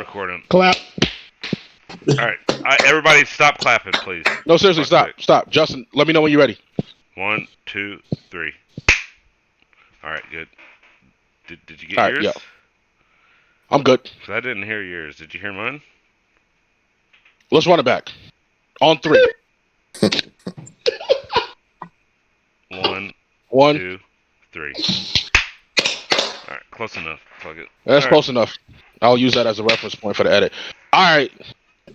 recording. Clap. All right, everybody, stop clapping, please. No, seriously, stop. Justin, let me know when you're ready. 1, 2, 3. All right, good. Did you get yours? Yeah. I'm good. Cause I didn't hear yours. Did you hear mine? Let's run it back. On 3. 1, 2, 3. All right, close enough. Fuck it. That's close enough. I'll use that as a reference point for the edit. All right.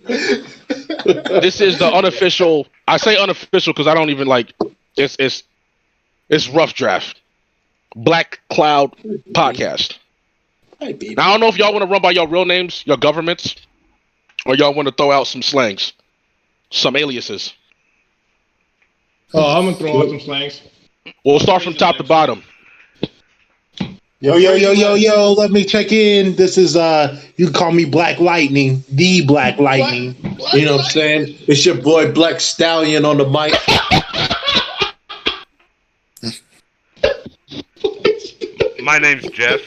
This is the unofficial. I say unofficial because I don't even like. It's rough draft. Blac Kloud podcast. Now, I don't know if y'all want to run by your real names, your governments, or y'all want to throw out some slangs, some aliases. Oh, I'm gonna throw out some slangs. We'll start from top to bottom. Yo, let me check in. This is, you can call me Black Lightning, the Black Lightning. You know what I'm saying? It's your boy Black Stallion on the mic. My name's Jeff.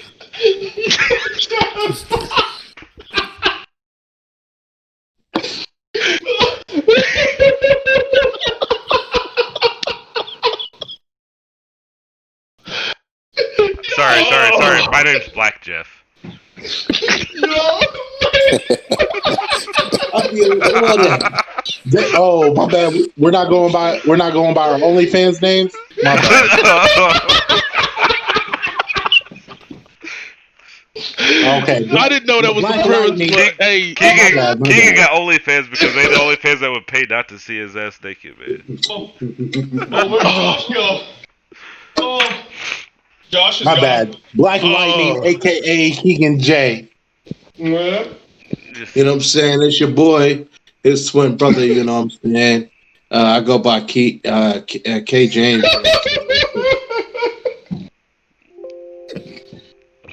Sorry. My name's Black Jeff. Oh, my bad. We're not going by our OnlyFans names. My bad. Okay. I didn't know that was the premise. Hey, Keegan got OnlyFans because they the OnlyFans that would pay not to see his ass naked, man. Where'd Josh go? Oh, Josh is my gone. bad. Black Lightning, aka Keegan J. Yeah. You know what I'm saying? It's your boy, his twin brother. You know what I'm saying? I go by K James.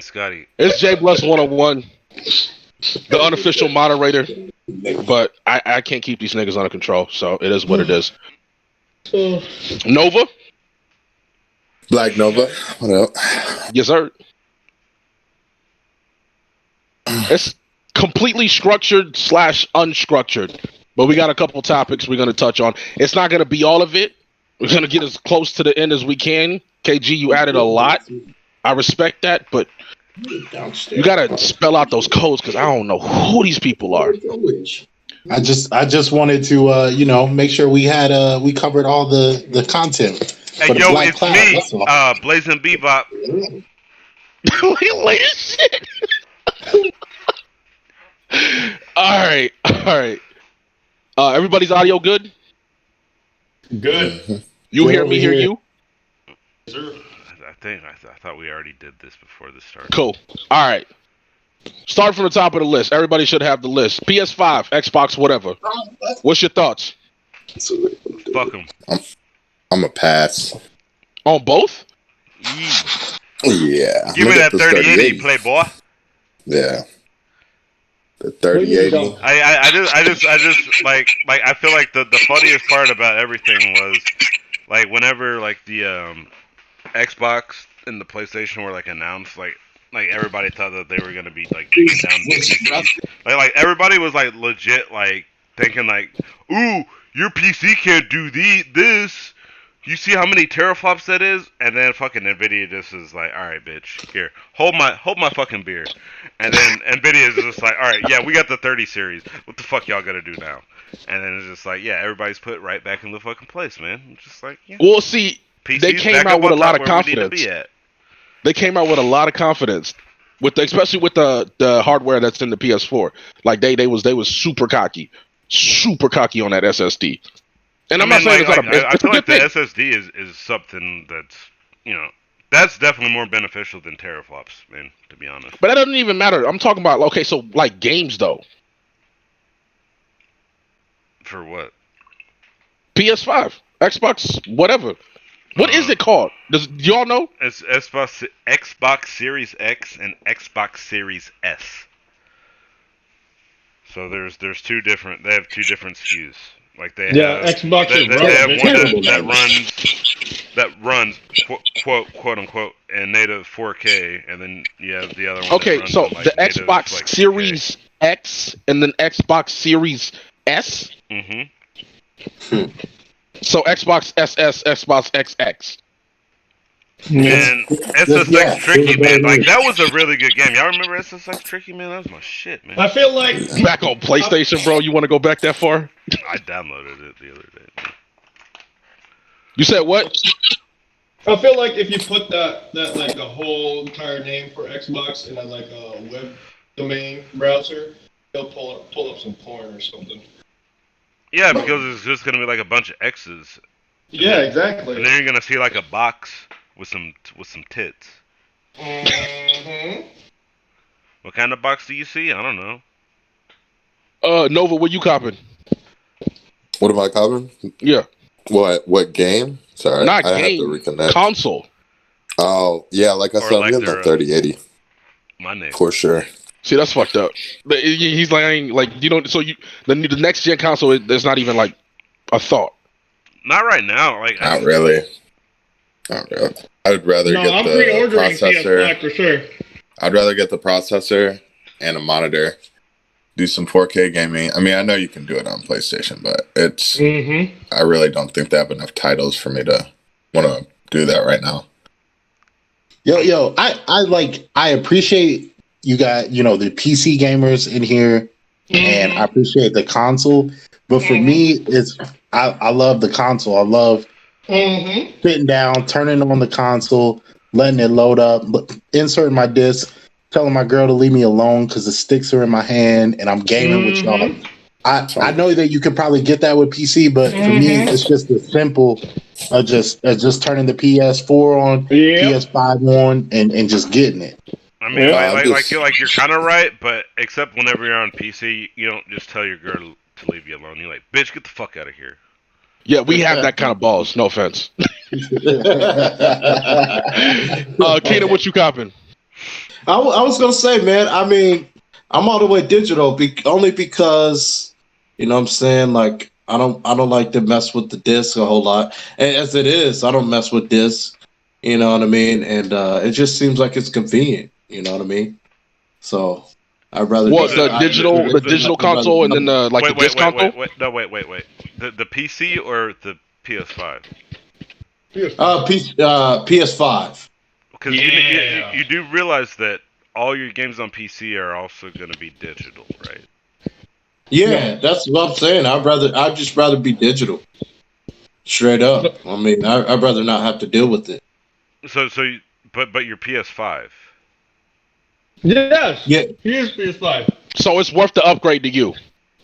Scotty. It's J Bless 101, the unofficial moderator, but I can't keep these niggas under control, so it is what it is. Nova? Black Nova. What up? Yes, sir. It's completely structured / unstructured, but we got a couple topics we're going to touch on. It's not going to be all of it. We're going to get as close to the end as we can. KG, you added a lot. I respect that, but you gotta spell out those codes because I don't know who these people are. I just wanted to make sure we covered all the content. Hey yo, it's me, Blazing Bebop. Wait shit. All right. Everybody's audio good? Good. You hear me? Hear you? Sir. I thought we already did this before this started. Cool. All right. Start from the top of the list. Everybody should have the list. PS5, Xbox, whatever. What's your thoughts? Fuck them. I'm a pass. On both? Yeah. Give me that 3080, playboy. Yeah. The 3080. I just like I feel like the funniest part about everything was like whenever like the Xbox and the PlayStation were like announced, like everybody thought that they were gonna be like taking down PCs. Like everybody was like legit like thinking like, ooh, your PC can't do this. You see how many teraflops that is? And then fucking Nvidia just is like, all right, bitch, here, hold my fucking beer. And then Nvidia is just like, all right, yeah, we got the 30 series. What the fuck y'all gonna do now? And then it's just like, yeah, everybody's put right back in the fucking place, man. It's just like, yeah. Well, see. PC's they came out with a lot of confidence. They came out with a lot of confidence, especially with the hardware that's in the PS4. Like they was super cocky on that SSD. And I'm not saying I feel like the SSD is something that's that's definitely more beneficial than teraflops, man. To be honest. But that doesn't even matter. I'm talking about so like games though. For what? PS5, Xbox, whatever. What is it called? Do y'all know? It's Xbox Series X and Xbox Series S. So there's two different. They have two different SKUs. Like they have Xbox. They have one that runs quote unquote in native 4K, and then you have the other one. Okay, that runs so on, like, the native, Xbox like, Series X and then Xbox Series S. Mm-hmm. So Xbox SS, Xbox XX. And SSX yeah, Tricky, man, like yeah. that was a really good game. Y'all remember SSX Tricky, man? That was my shit, man. I feel like Back on PlayStation, bro. You want to go back that far? I downloaded it the other day. You said what? I feel like if you put that like the whole entire name for Xbox in a like a web domain browser, they'll pull up some porn or something. Yeah, because it's just gonna be like a bunch of X's. Yeah, then, exactly. And then you're gonna see like a box with some tits. Mm-hmm. What kind of box do you see? I don't know. Nova, what you copping? What am I copping? Yeah. What game? Sorry, Not I have to game. reconnect. Console. Oh, yeah, like I said, I'm getting the 3080 My name. for sure. See, that's fucked up. He's like, I ain't like, you know. So the next gen console, there's not even like a thought. Not right now. Like Not really. Not really. I'd rather No, get I'm the pre-ordering processor. PS5 for sure. I'd rather get the processor and a monitor. Do some 4K gaming. I mean, I know you can do it on PlayStation, but it's. Mm-hmm. I really don't think they have enough titles for me to want to do that right now. Yo, I appreciate you got, the PC gamers in here, and I appreciate the console. But for me, I love the console. I love sitting down, turning on the console, letting it load up, inserting my disc, telling my girl to leave me alone because the sticks are in my hand and I'm gaming with y'all. I know that you could probably get that with PC, but for me, it's just as simple as just turning the PS4 on, PS5 on, and just getting it. I mean, you're kind of right, but except whenever you're on PC, you don't just tell your girl to leave you alone. You're like, bitch, get the fuck out of here. Yeah, we have that kind of balls. No offense. Keenan, what you copping? I was gonna say, man. I mean, I'm all the way digital, only because you know what I'm saying. Like, I don't like to mess with the disc a whole lot. And as it is, I don't mess with discs. You know what I mean? And it just seems like it's convenient. You know what I mean? So I'd rather the digital console and then the disc console. Wait. The PC or the PS5? PS5. Because you do realize that all your games on PC are also going to be digital, right? Yeah, that's what I'm saying. I'd just rather be digital. Straight up. I mean, I'd rather not have to deal with it. But your PS5. Yes. Yeah. Here's PS5. So it's worth the upgrade to you,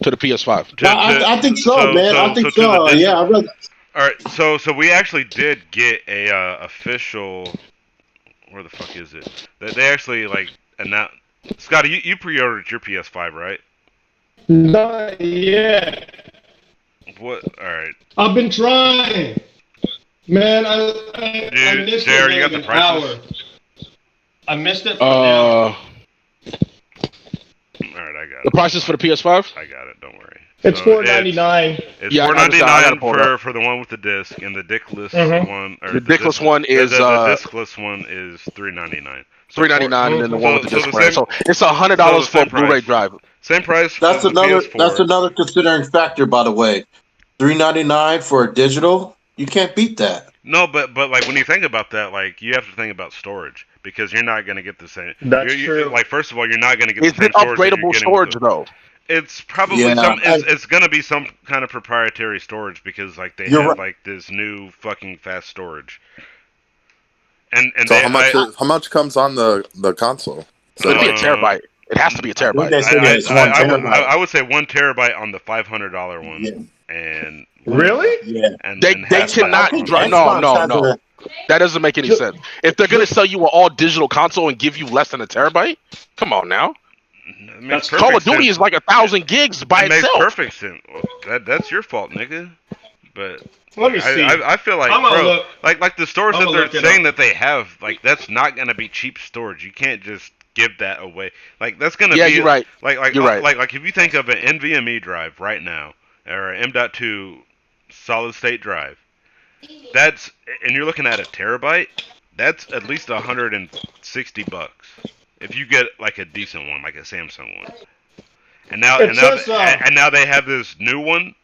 to the PS5. I think so, man. I think so. Yeah, I'd rather. All right, so we actually did get a official. Where the fuck is it? They actually announced. Scotty, you pre-ordered your PS5, right? Not yet. What? All right. I've been trying. Man, I missed Jared, it. you got the prices? Hour. I missed it for an hour. All right, I got it. The prices for the PS5? I got it. Don't worry. It's $4.99. It's $4.99 for the one with the disc, and the dickless one. Or the dickless one is the discless one is $3.99. $3.99, and then the one with the disc player. So it's $100 for a Blu-ray drive. Same price. That's for the another. PS4. That's another considering factor, by the way. $3.99 for a digital. You can't beat that. No, but like when you think about that, like you have to think about storage because you're not going to get the same. That's true. Like first of all, you're not going to get the same storage. Is it upgradable storage though? It's probably it's going to be some kind of proprietary storage because like they have like this new fucking fast storage. And so how much comes on the console? So it'd be a terabyte. It has to be a terabyte. I would say 1 terabyte on the $500 one. Yeah. And really? Yeah. And they cannot drive. No. That doesn't make any sense. If they're gonna sell you an all digital console and give you less than a terabyte, come on now. Call of Duty is like 1,000 gigs by itself. It makes perfect sense. Well, that's your fault, nigga. But let me see. I feel like, bro, like the stores that they're saying that they have, like that's not gonna be cheap storage. You can't just give that away. Like that's gonna be. You're right. You're right. Like if you think of an NVMe drive right now or an M.2 solid state drive, and you're looking at a terabyte. That's at least $160 if you get like a decent one, like a Samsung one. and now It says and now they have this new one,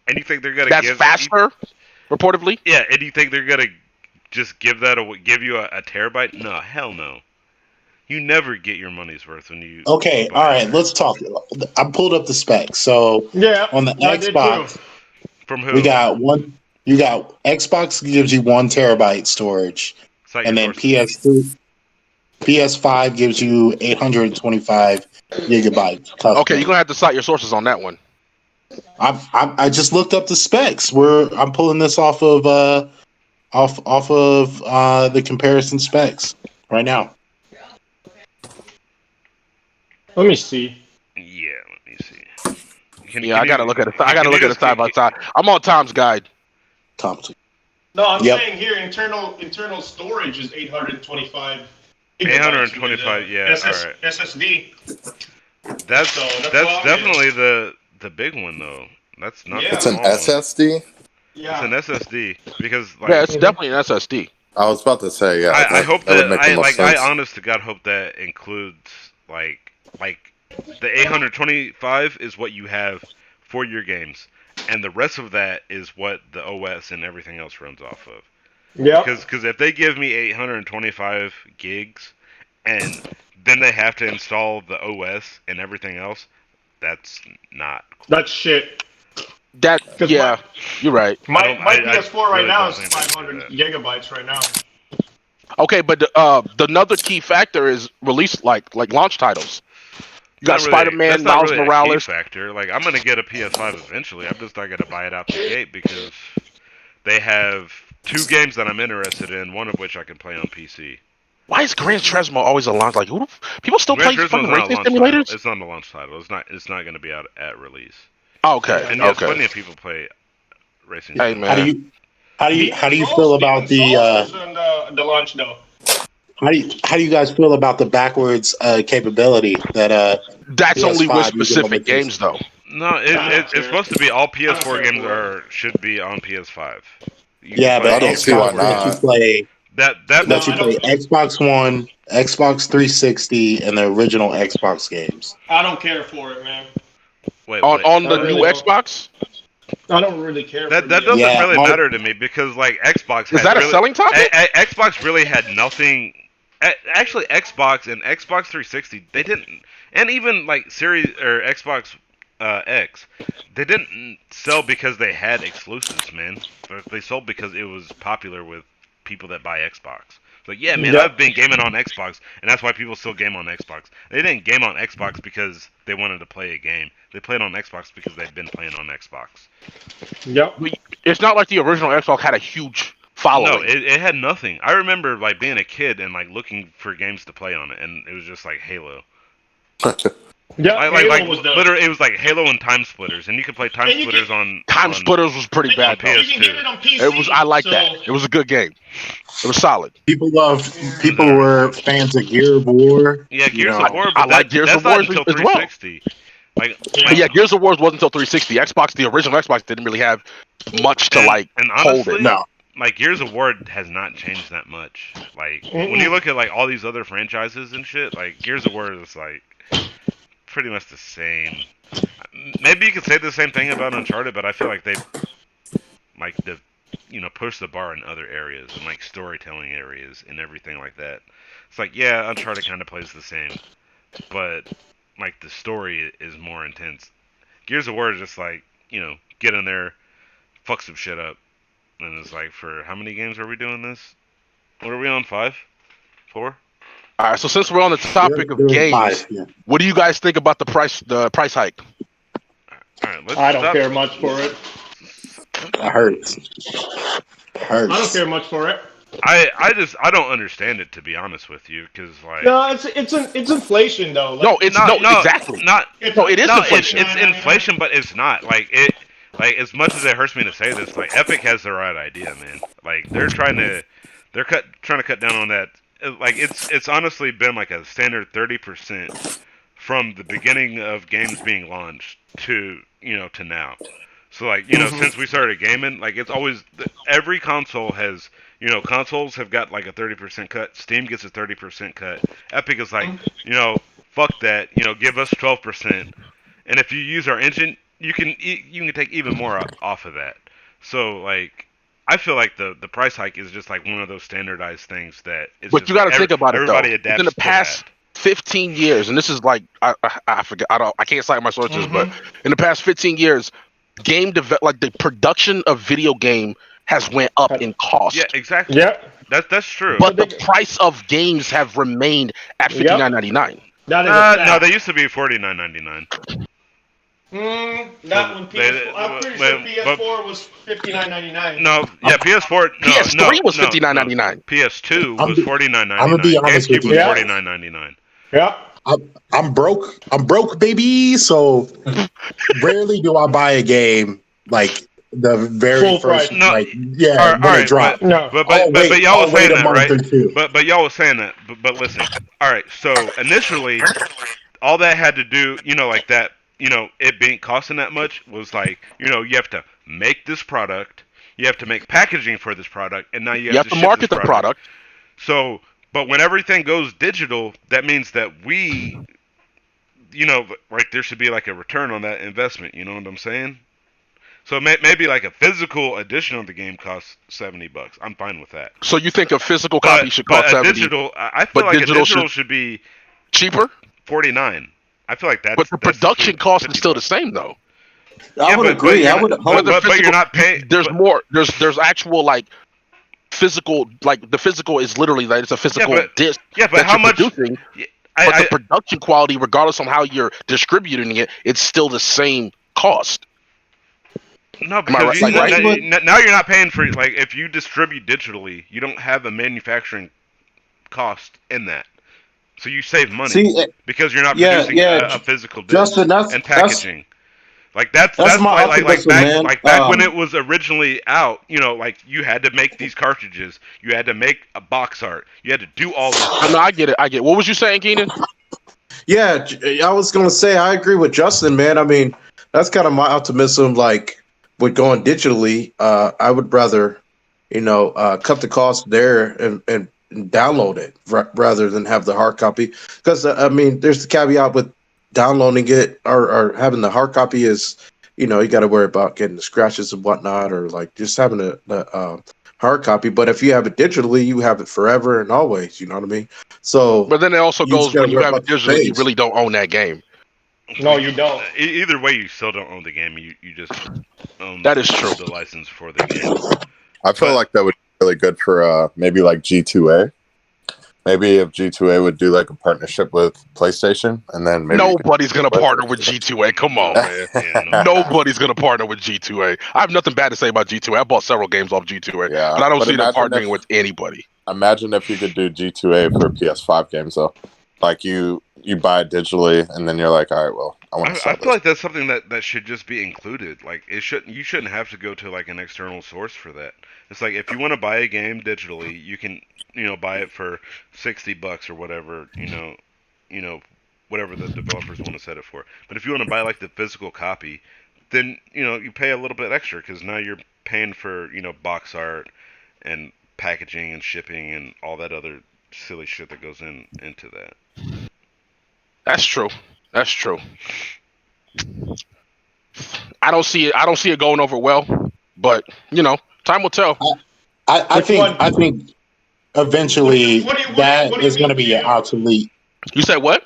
and you think they're gonna That's faster, reportedly. Yeah, and you think they're gonna just give you a terabyte? No, hell no. You never get your money's worth when you Okay, buy all it. right, let's talk. I pulled up the specs. So yeah, on the I did too. Xbox, From who? we got one. You got Xbox gives you 1 terabyte storage, Cite and your then sources. PS5 gives you 825 gigabytes Okay, you're custom. gonna have to cite your sources on that one. I just looked up the specs. I'm pulling this off of the comparison specs right now. Let me see. Yeah, let me see. Yeah, I gotta look at it. I gotta look at it side by side. I'm on Tom's guide. Compton. No, I'm Yep. saying here internal storage is 825. 825. Yeah, all right. SSD. That's So that's definitely the big one though. That's not the It's an small one. SSD. It's an SSD because Yeah, it's definitely an SSD. I was about to say, yeah. I hope that would that make the most I sense. honest to God hope that includes like the 825 is what you have for your games, and the rest of that is what the OS and everything else runs off of. Yeah. Because if they give me 825 gigs and then they have to install the OS and everything else, that's not cool. That's shit. Yeah, you're right. My I PS4 right really now don't is think they can do 500 that. gigabytes right now. Okay, but the another key factor is release like launch titles. You got Spider-Man, That's not Miles really a key Morales. factor. Like I'm gonna get a PS5 eventually. I'm just not gonna buy it out the gate because they have 2 games that I'm interested in. One of which I can play on PC. Why is Gran Turismo always a launch? Like, who people still Gran play Turismo fucking is not a racing launch title. simulators? It's not a launch title. It's not gonna be out at release. Oh, okay, And yes, okay. plenty of people play racing. Hey, simulators. man. How do you feel about the launch though? how do you guys feel about the backwards capability that That's only with PS5 uses on the specific games, though. No, it's supposed to be all PS4 games should be on PS5. You can Yeah, play but I don't see why Xbox lets you not. play that. lets you play Xbox One, Xbox 360, and the original Xbox games. I don't care for it, man. Wait, On the really new don't. Xbox. I don't really care. that for doesn't Yeah, really all- matter to me because like Xbox Is had that a really, selling topic? Xbox really had nothing. Actually, Xbox and Xbox 360 they didn't, and even like Series or Xbox X, they didn't sell because they had exclusives, man. They sold because it was popular with people that buy Xbox. It's like, yeah, man, Yep. I've been gaming on Xbox, and that's why people still game on Xbox. They didn't game on Xbox because they wanted to play a game. They played on Xbox because they've been playing on Xbox. Yep. It's not like the original Xbox had a huge following. No, it had nothing. I remember like being a kid and like looking for games to play on it, and it was just like Halo. Yeah. Like was the, literally, it was like Halo and Time Splitters, and you could play Time And you Splitters on Time Splitters was pretty bad, though. PS2. You can get it on PC. It was. I like so, that. It was a good game. It was solid. People were fans of Gear of War. Yeah, you Gears know. of War, I but like Gears that's of not War until as well. 360. Like, But yeah, Gears of War wasn't until 360. Xbox, the original Xbox, didn't really have much to and hold honestly, it. No. like Gears of War has not changed that much. Like when you look at like all these other franchises and shit, like Gears of War is like pretty much the same. Maybe you could say the same thing about Uncharted, but I feel like they like push the bar in other areas and like storytelling areas and everything like that. It's like yeah, Uncharted kind of plays the same, but like the story is more intense. Gears of War is just like get in there, fuck some shit up, and it's like for how many games are we doing this? What are we on? 5, 4? All right. So since we're on the topic of There were games, 5, yeah. what do you guys think about the price hike? All right, let's I don't stop. care much for it. It hurts. I don't care much for it. I don't understand it, to be honest with you, because like No, it's inflation though. Like, No, it's exactly. not No, it is inflation. It's inflation, but it's not like it. Like as much as it hurts me to say this, like Epic has the right idea, man. Like they're trying to cut down on that. Like it's honestly been like a standard 30% from the beginning of games being launched to to now. So like since we started gaming, like it's always every console has consoles have got like a 30% cut. Steam gets a 30% cut. Epic is like fuck that, give us 12%. and if you use our engine, you can take even more off of that. So like, I feel like the price hike is just like one of those standardized things that it's But just you like got to think about it though. everybody Within the adapts to that. past 15 years, and this is like I forget. I can't cite my sources, but in the past 15 years, like the production of video game has went up in cost. Yeah, exactly. Yep. That's true. But the price of games have remained at $59.99. That is a fact. No, they used to be $49.99. Not when PS4. I'm pretty sure PS4 was $59.99. No, yeah, PS4. No, PS3 was no, $59.99. PS2 was $49.99. I'm gonna be honest with GameCube you. was $49.99. Yeah. I'm broke. I'm broke, baby. So rarely do I buy a game like the very Full first. price. No, Like, yeah, all when right, it dropped. No. but y'all was wait saying a that, month right? or two. But y'all was saying that. But listen, all right. So initially, all that had to do, like that, it being costing that much was like, you have to make this product, you have to make packaging for this product, and now you You have have to to ship this market the product. So, but when everything goes digital, that means that we, like there should be like a return on that investment. You know what I'm saying? So maybe like a physical edition of the game costs $70. I'm fine with that. So you think a physical copy should But cost a 70, digital, I feel but like a digital digital should be cheaper? 49. I feel like But the that's production sweet cost is still the $50. same though. I would agree. you're I not, would hope. but you're not paying. There's more. There's actual like physical, like the physical is literally like it's a physical disc but that how you're much? producing. But the production quality, regardless on how you're distributing it, it's still the same cost. No, because right? now you're not paying for like if you distribute digitally, you don't have a manufacturing cost in that, so you save money because you're not producing a physical disc Justin, and packaging. Like that's my optimism, man. back when it was originally out, like you had to make these cartridges, you had to make a box art, you had to do all this stuff. No, I get it. What was you saying, Keenan? Yeah, I was gonna say I agree with Justin, man. I mean, that's kind of my optimism. Like with going digitally, I would rather, cut the cost there and download it rather than have the hard copy. Because I mean, there's the caveat with downloading it or having the hard copy is, you got to worry about getting the scratches and whatnot, or like just having the hard copy. But if you have it digitally, you have it forever and always. You know what I mean? So, but then it also you just goes gotta when you worry have it about the digitally, you space. really don't own that game. No, you don't. Either way, you still don't own the game. You just own that is true. The license for the game. I feel like that would be really good for maybe like G2A. Maybe if G2A would do like a partnership with PlayStation, and then maybe nobody's gonna partner with G2A. Come on, man. Nobody's gonna partner with G2A. I have nothing bad to say about G2A. I bought several games off G2A, but I don't see them partnering with anybody. Imagine if you could do G2A for PS5 games, though. Like you buy it digitally, and then you're like, all right, well, I want to sell I feel like that's something that should just be included. Like you shouldn't have to go to like an external source for that. It's like if you want to buy a game digitally, you can buy it for $60 or whatever. Whatever the developers want to set it for. But if you want to buy like the physical copy, then you pay a little bit extra because now you're paying for box art and packaging and shipping and all that other silly shit that goes into that. That's true. I don't see it going over well, but time will tell. I think eventually that is going to be obsolete. You said what?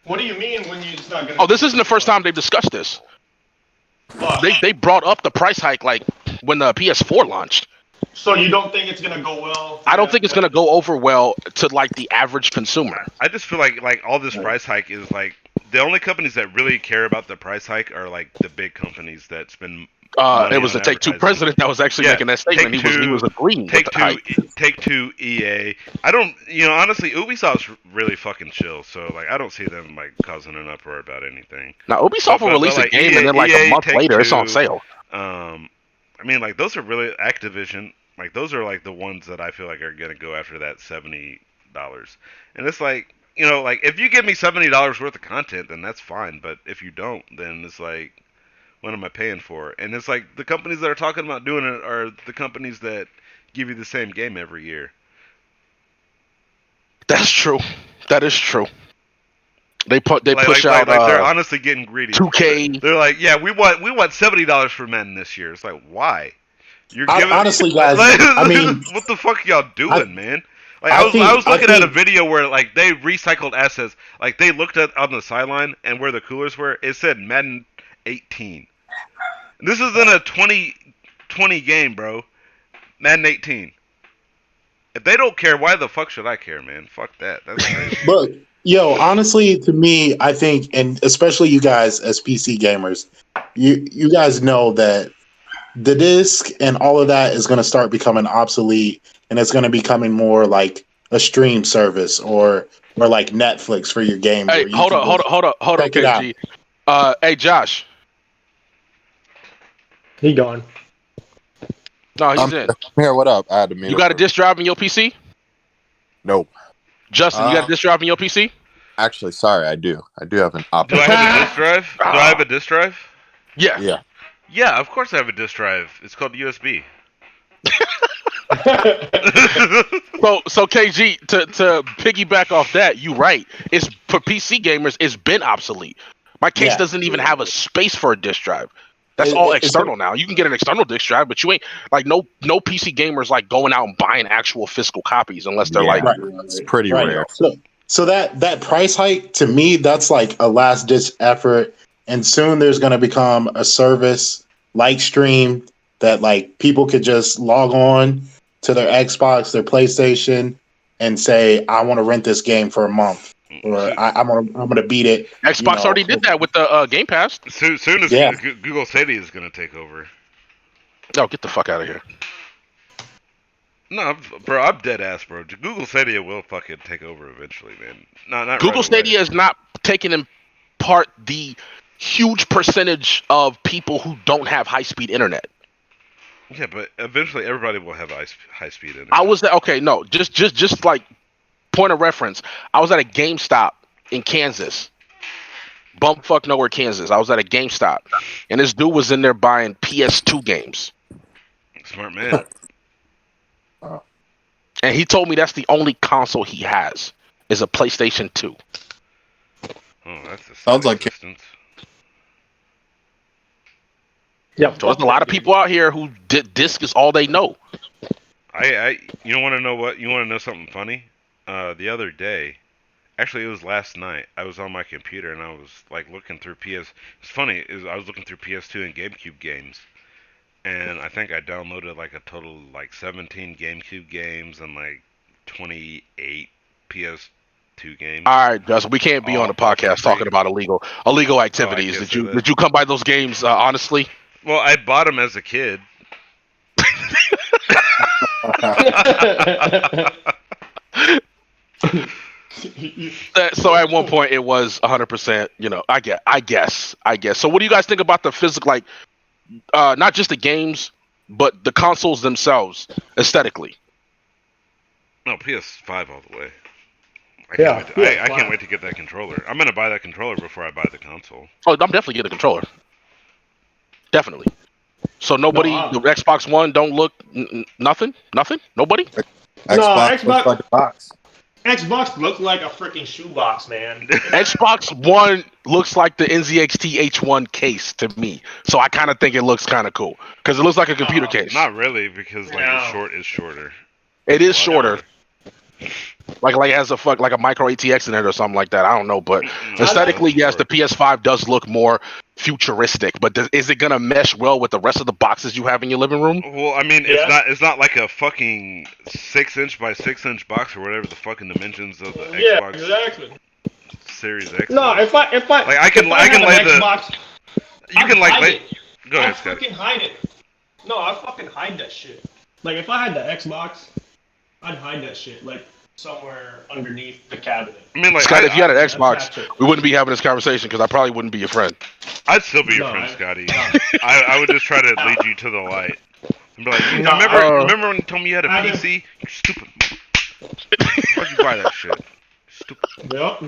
What do you mean when it's not going to? Oh, this isn't the first time they've discussed this. They brought up the price hike like when the PS4 launched. So you don't think it's gonna go well? I don't think it's gonna go over well to like the average consumer. I just feel like all this price hike is like the only companies that really care about the price hike are like the big companies that spend. It was the Take-Two president that was actually making that statement. He was agreeing with the hike. Take-Two, EA. I don't, honestly, Ubisoft's really fucking chill. So like, I don't see them like causing an uproar about anything. Now Ubisoft will release a game and then like a month later it's on sale. I mean, like those are really Activision. Like those are like the ones that I feel like are gonna go after that $70, and it's like like if you give me $70 worth of content, then that's fine. But if you don't, then it's like, what am I paying for? And it's like the companies that are talking about doing it are the companies that give you the same game every year. That's true. That is true. They push like out they're honestly getting greedy. 2K. They're like, yeah, we want $70 for Madden this year. It's like, why? You're giving Honestly, guys, like, I mean, what the fuck y'all I, doing, man? Like I I think, was I looking at a think, video where like they recycled assets. Like they looked at on the sideline and where the coolers were, it said Madden 18. This isn't a 2020 game, bro. Madden 18. If they don't care, why the fuck should I care, man? Fuck that. That's crazy. but yo, honestly, to me, I think, and especially you guys as PC gamers, you guys know that the disc and all of that is going to start becoming obsolete, and it's going to be becoming more like a stream service or like Netflix for your games, Hey, where you can just hold up, check it out. KG. Hey, Josh. He gone. No, he's I'm in. here. What up? I had to meet You up got a for- disk drive in your PC? Nope. Justin, you got a disk drive in your PC? Actually, sorry, I do. I do have an Do I option. have a disk drive? Do I have a disk drive? Yeah. Yeah. Yeah, of course I have a disk drive. It's called USB. So KG, to piggyback off that, you right. It's for PC gamers. It's been obsolete. My case Yeah. doesn't even have a space for a disk drive. That's It- all it's- external now. You can get an external disk drive, but you ain't like no PC gamers like going out and buying actual physical copies unless they're Yeah. like Right. It's pretty Right. rare. So that price hike to me, that's like a last ditch effort, and soon there's going to become a service like Stream that like people could just log on to their Xbox, their PlayStation, and say, I want to rent this game for a month, or I'm gonna beat it. Xbox already did that with the Game Pass. Soon as Yeah. Google Stadia is going to take over. No, get the fuck out of here. No, bro, I'm dead ass, bro. Google Stadia will fucking take over eventually, man. Not Google right Stadia away. is not taking in part the huge percentage of people who don't have high speed internet. Yeah, but eventually everybody will have high speed internet. I was okay, no, just like point of reference. I was at a GameStop in Kansas. Bumfuck nowhere, Kansas. I was at a GameStop, and this dude was in there buying PS2 games, Smart man. and he told me that's the only console he has is a PlayStation 2. Oh, that's a Sounds like it. existence. Yeah. So there's a lot of people out here who disc is all they know. You don't want to know what? You want to know something funny? The other day, actually it was last night, I was on my computer and I was like looking through PS. It's funny, I was looking through PS2 and GameCube games, and I think I downloaded like a total of like 17 GameCube games and like 28 PS2 games. All right, Gus, we can't be Oh, on the podcast fucking talking about illegal activities. can't Did say you that. did you come by those games honestly? Well, I bought them as a kid. So at one point it was 100%. You know, I guess. So what do you guys think about the physical, like, not just the games, but the consoles themselves aesthetically? No, PS5 all the way. Yeah, I can't wait to get that controller. I'm gonna buy that controller before I buy the console. Oh, I'm definitely getting a controller. Definitely. So nobody, No, the Xbox One don't look nothing. Nobody. Xbox Xbox- looks like a box. Xbox looks like a freaking shoebox, man. Xbox One looks like the NZXT H1 case to me, so I kind of think it looks kind of cool because it looks like a computer case. Not really, because like No. the short is shorter. It is Wow. shorter. Like it has like a micro ATX in it or something like that. I don't know, but aesthetically, yes, the PS5 does look more futuristic. But is it gonna mesh well with the rest of the boxes you have in your living room? Well, I mean, Yeah. it's not like a fucking 6-inch by 6-inch box or whatever the fucking dimensions of the Yeah, Xbox exactly. Series X. No, is. if I Like, I can have lay an the- Xbox, you I'd can like hide lay. it. Go I ahead, Scott. freaking hide it. No, I fucking hide that shit. Like if I had the Xbox, I'd hide that shit like somewhere underneath the cabinet. I mean, like, Scott, if you had an I'd Xbox, attach it. we wouldn't be having this conversation because I probably wouldn't be your friend. I'd still be your No, friend, I- Scotty. no. I would just try to lead you to the light. And be like, No, remember when you told me you had a I didn't- PC? You stupid. Why'd you buy that shit? Stupid.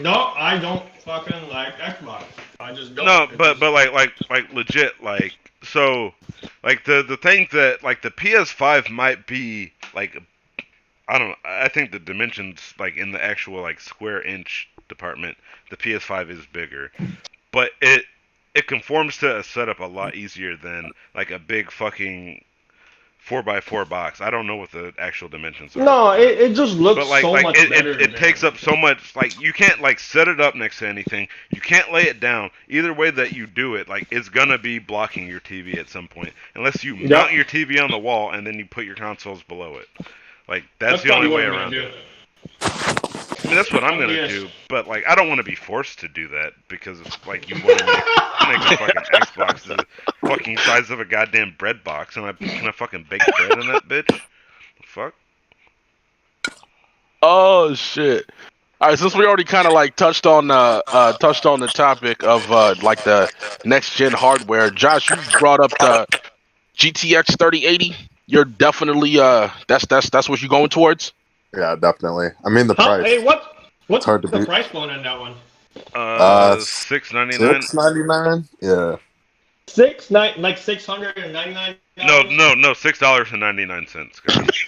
No, I don't fucking like Xbox. I just don't. No, It's but just- like legit, like, so, like the thing that like the PS5 might be like, I don't know. I think the dimensions like in the actual like square inch department, the PS5 is bigger, but it conforms to a setup a lot easier than like a big fucking 4x4 box. I don't know what the actual dimensions are. No, it just looks But like so like much better, it takes man. up so much. Like you can't like set it up next to anything. You can't lay it down. Either way that you do it, like it's gonna be blocking your TV at some point, unless you mount Yep. your TV on the wall and then you put your consoles below it. Like that's That's the only probably way what I'm gonna around do. it. I mean that's what I'm I'm gonna gonna. do. But like I don't want to be forced to do that because like you want to make a fucking Xbox the fucking size of a goddamn bread box, and I can I fucking bake bread in that bitch? The fuck. Oh shit! All right, since we already kind of like touched on the topic of like the next gen hardware, Josh, you brought up the GTX 3080. You're definitely that's what you're going towards. Yeah, definitely. I mean, the Huh? price. Hey, It's what's hard to the beat. price point on that one? 699. $699. Yeah. 699. No, no, no. $6.99, guys.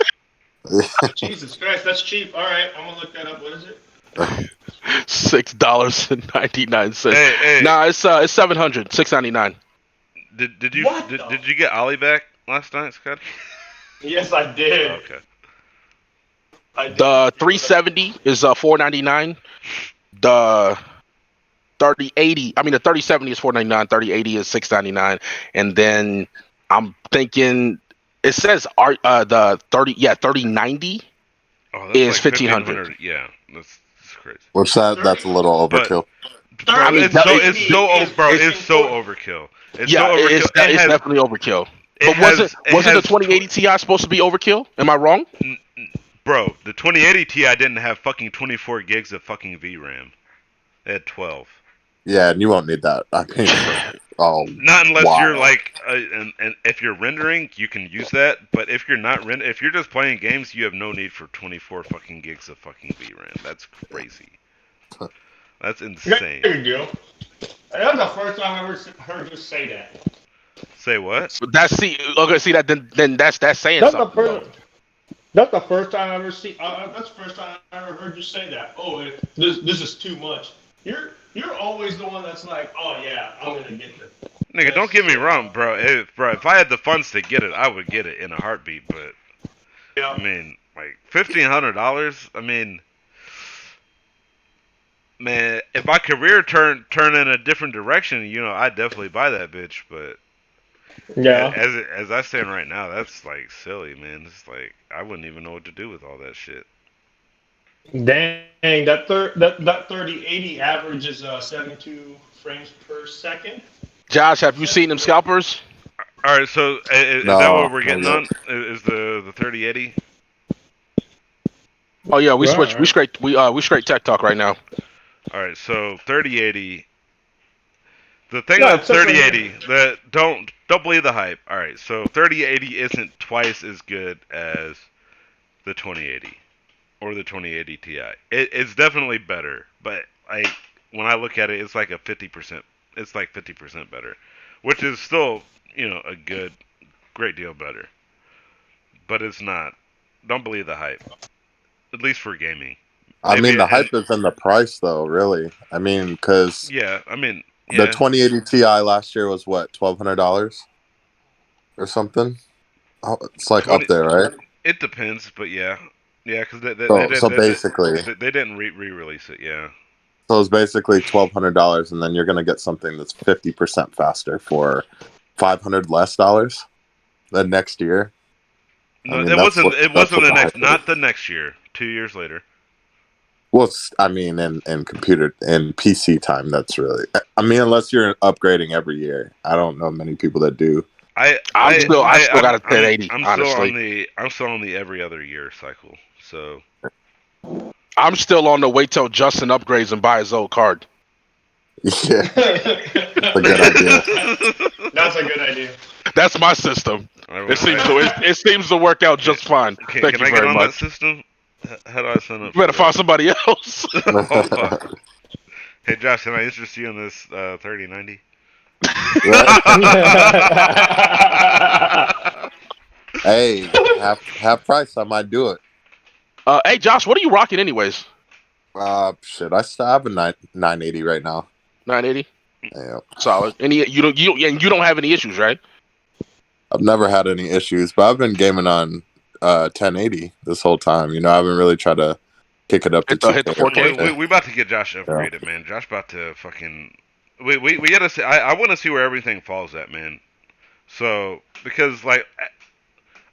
Jesus Christ, that's cheap. All right, I'm gonna look that up. What is it? $6.99. Hey, Nah, it's 700. 699. did you What did, the? did you get Ollie back last night, Scotty? Yes, I did. Okay. I did. The 370 is 499. The 3080, I mean the 3070 is 499. 3080 is 699. And then I'm thinking it says the 3090 Oh, that's is like 1500. 1,500. Yeah, that's crazy. What's that? That's a little But overkill. bro, I mean, it's so overkill. It's so yeah, overkill. it's definitely overkill. It But has it wasn't the has 2080 Ti supposed to be overkill? Am I wrong? bro, the 2080 Ti didn't have fucking 24 gigs of fucking VRAM. It had 12. Yeah, and you won't need that. I mean, oh, Not unless you're wow. like, and if you're rendering, you can use that. But if you're not if you're just playing games, you have no need for 24 fucking gigs of fucking VRAM. That's crazy. That's insane. There you go. That's the first time I ever heard you say that. Say what? See that then that's saying That's the something though. first. That's the first time I ever see. That's the first time I ever heard you say that. Oh, this is too much. You're always the one that's like, oh yeah, I'm gonna get this. Nigga, don't get me wrong, bro. If I had the funds to get it, I would get it in a heartbeat. But Yeah. I mean, like $1,500. I mean, man, if my career turn in a different direction, I'd definitely buy that bitch. But Yeah. as I stand right now, that's like silly, man. It's like I wouldn't even know what to do with all that shit. Dang, that 3080 average is 72 frames per second. Josh, have you seen them scalpers? All right, so is that No, what we're getting no, on? Is the 3080? Oh yeah, we switched. Right. We straight tech talk right now. All right, so 3080. The thing No, about it says right 3080, here. that don't believe the hype. All right, so 3080 isn't twice as good as the 2080 or the 2080 Ti. It's definitely better, but like when I look at it, it's like a 50%. It's like 50% better, which is still a great deal better. But it's not. Don't believe the hype, at least for gaming. I mean, Maybe the and hype is in the price, though, really. I mean, because yeah, I mean the yeah. 2080 Ti last year was what, $1,200 or something? Oh, it's like 20. up there, right? It depends, but yeah, because they So, did so basically, they didn't re-release it. Yeah. so it's basically $1,200, and then you're gonna get something that's 50% faster for $500 less the next year. I No, mean, that's what it that's wasn't what the the next, hype is. not the next year. 2 years later. Well, I mean, in computer in PC time, that's really. I mean, unless you're upgrading every year, I don't know many people that do. I still got a 1080. Honestly, I'm still on the every other year cycle. So I'm still on the wait till Justin upgrades and buy his old card. Yeah, That's a good idea. a good idea. That's my system. I, It seems to work out just fine. Thank can you I get very on that much. system? How do I sign up You better for find that? somebody else. Oh fuck. Hey Josh, can I interest you in this 3090? Right? Hey, half price, I might do it. Hey Josh, what are you rocking anyways? Shit, I still have a 980 right now. 980, Yeah. solid. Any you don't have any issues, right? I've never had any issues, but I've been gaming on 1080 this whole time. I haven't really tried to kick it up to Hit the 2K. 4K. We about to get Josh upgraded, man. Josh about to fucking. We gotta see. I want to see where everything falls at, man. So because like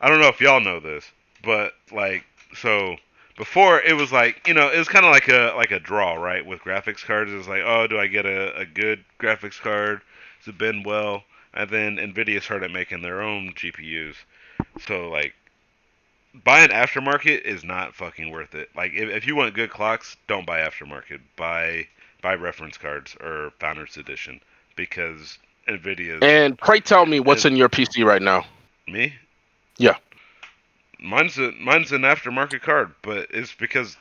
I don't know if y'all know this, but like so before it was like it was kind of like a draw, right? With graphics cards, it's like, oh, do I get a good graphics card? Does it bend well? And then Nvidia started making their own GPUs. So like buying aftermarket is not fucking worth it. Like if you want good clocks, don't buy aftermarket. Buy reference cards or Founders Edition because Nvidia's And pray tell me what's in your PC right now. me. Yeah. Mine's an aftermarket card, but it's because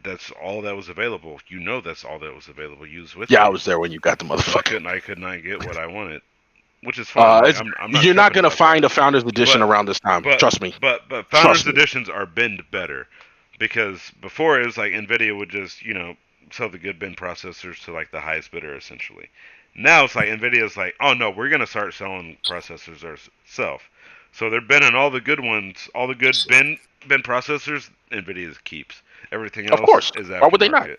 that's all that was available. That's all that was available. Used with Yeah, me. I was there when you got the motherfucker. I could not get what I wanted, which is fine. Like, I'm not you're not tripping gonna about find that. a Founders Edition But around this time. Trust me. But Trust Founders me. Editions are bend better because before it was like Nvidia would just sell the good bin processors to like the highest bidder essentially. Now it's like Nvidia's like, oh no, we're gonna start selling processors ourselves. So they're binning all the good ones, all the good bin processors. Nvidia keeps everything Of else course. is Why would they not? aftermarket.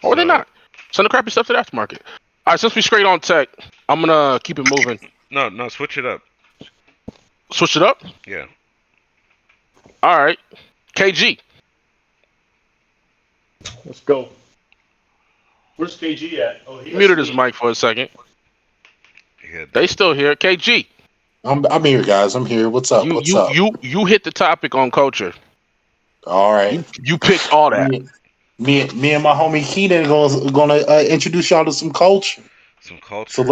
Why would they So not? Send the crappy stuff to the aftermarket. All right, since we straight on tech, I'm gonna keep it moving. no, switch it up. Switch it up. Yeah. All right, KG. Let's go. Where's KG at? Oh, he Muted his mic for a second. Yeah. They still here. KG. I'm here, guys. I'm here. What's up? What's up? You hit the topic on culture. All right. You picked all that. Me and my homie Keenan gonna introduce y'all to some culture. Some culture. So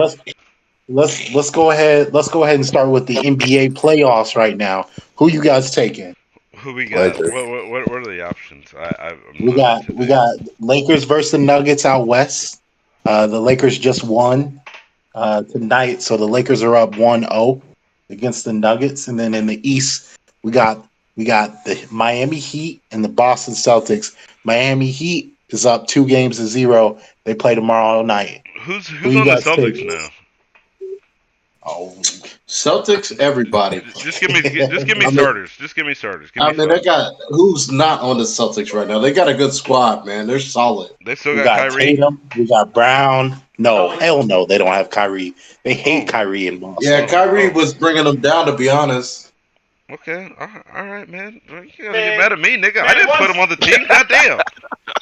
let's go ahead. Let's go ahead and start with the NBA playoffs right now. Who you guys taking? Who we got? Lakers. What are the options? I'm We not got up to we date. got Lakers versus the Nuggets out west. The Lakers just won tonight, so the Lakers are up 1-0 against the Nuggets, and then in the East we got the Miami Heat and the Boston Celtics. Miami Heat is up 2-0. They play tomorrow night. Who's Who you on the guys Celtics taking? now? Oh, Celtics, everybody. Just give me I mean- starters. Just give me starters. Give me I mean, they five. got who's not on the Celtics right now? They got a good squad, man. They're solid. They still we got got Kyrie. Tatum. We got Brown. No, Oh. hell no, they don't have Kyrie. They hate Oh. Kyrie in Boston. Yeah, Kyrie Oh. was bringing them down, to be honest. Okay, all right, man. You gotta get Man, mad at me, nigga. I man, didn't put him on the team. Goddamn.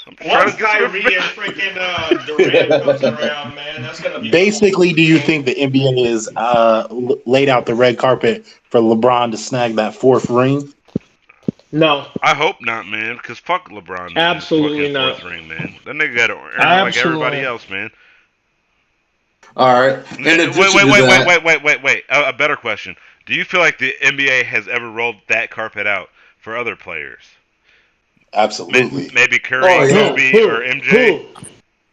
I'm trying Once to get some Kyrie and freaking Durant comes around, man, that's gonna be Basically, do you think the NBA is laid out the red carpet for LeBron to snag that fourth ring? No. I hope not, man. Cause fuck LeBron. Man. Absolutely Fucking not. fourth ring, man. That nigga got to earn it like everybody Absolutely. else, man. All right. In addition to that, Wait. A better question. Do you feel like the NBA has ever rolled that carpet out for other players? Absolutely. Maybe Curry, Oh, yeah. Kobe, or MJ.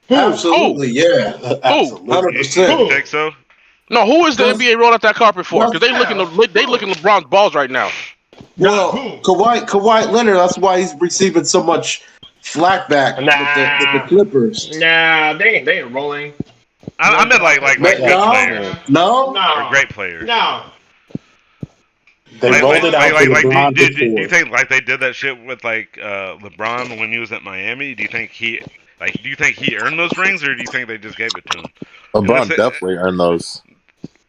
absolutely, yeah, Absolutely. 100%. You think so? No, who is the NBA rolling out that carpet for? Because they Yeah. looking LeBron's balls right now. Well, Who? Kawhi Leonard. That's why he's receiving so much flack back with the Clippers. Nah, they ain't rolling. I meant like But good players no. or great players. No. They Like, rolled it out for LeBron do you before. think like they did that shit with like LeBron when he was at Miami? Do you think he earned those rings, or do you think they just gave it to him? LeBron Listen- definitely earned those.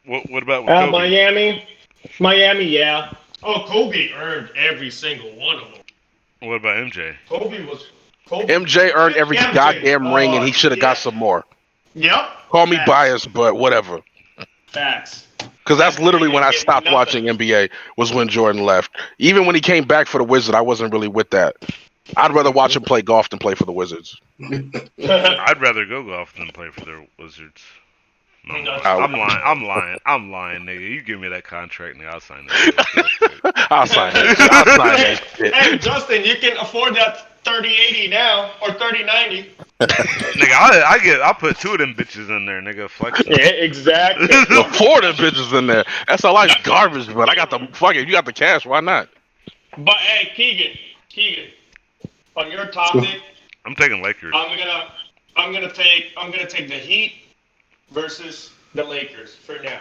What about with Kobe? Miami, yeah. Oh, Kobe earned every single one of them. What about MJ? Kobe. MJ earned every MJ. goddamn ring, and he should have yeah. got some more. Yep. Call me Facts. biased, but whatever. Facts. Because that's literally when I Getting stopped nothing. watching NBA, was when Jordan left. Even when he came back for the Wizards, I wasn't really with that. I'd rather watch him play golf than play for the Wizards. I'd rather go golf than play for the Wizards. No, I'm lying, nigga. You give me that contract, nigga, I'll sign it. I'll sign that shit. Hey, Justin, you can afford that 30-80 now or 30-90. Nigga, I'll put two of them bitches in there, nigga. Flex. Yeah, exactly. The four of them bitches in there. That's all like garbage, but I got the fuck it. You got the cash, why not? But hey, Keegan, on your topic, I'm taking Lakers. I'm gonna take the Heat versus the Lakers for now.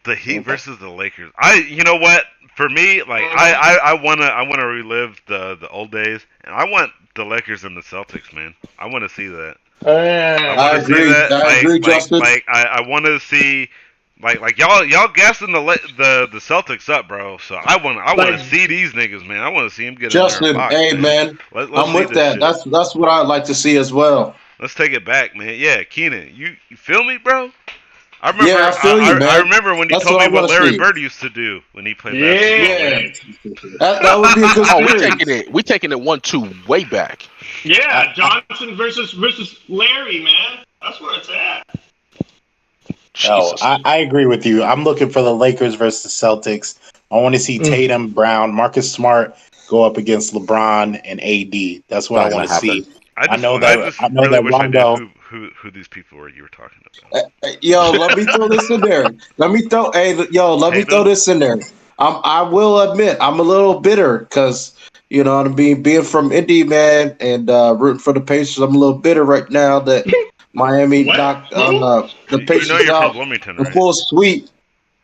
The Heat versus the Lakers. You know what? For me, like I wanna relive the old days, and I want the Lakers and the Celtics, man. I want to see that. I want I to see agree. that. I agree, Justin. I want to see. Like y'all gassing the Celtics up, bro. So I want to see these niggas, man. I want to see them get in there and Justin, box, hey man. man, Let's I'm see with this that. shit. That's what I'd like to see as well. Let's take it back, man. Yeah, Keenan, you feel me, bro? Yeah, I feel you, I man. remember when you That's told what me I what want to Larry see. Bird used to do when he played basketball. Yeah, Man. That would be a good Oh, we series. taking it. We taking it 1-2 way back. yeah. Johnson versus Larry, man. That's where it's at. Jesus. I agree with you. I'm looking for the Lakers versus Celtics. I want to see Tatum, Brown, Marcus Smart go up against LeBron and AD. That's what I Not want gonna to see. happen. I just I know really that wish I Rondo. knew who these people were you were talking about. Yo, let me throw this in there. Let me throw Tatum. this in there. I will admit I'm a little bitter because what I mean, being from Indy, man, and rooting for the Pacers. I'm a little bitter right now that Miami What? knocked Who? the You know Pacers you're from out Bloomington, a right? full sweep,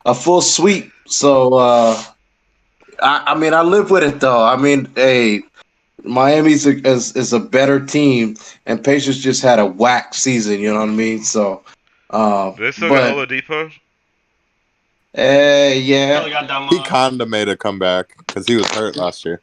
a full sweep. So I mean, I live with it though. I mean, hey, Miami's is a better team, and Pacers just had a whack season. You know what I mean? So, Do they still got but Oladipo? yeah, Probably got that He mug. kinda made a comeback because he was hurt last year.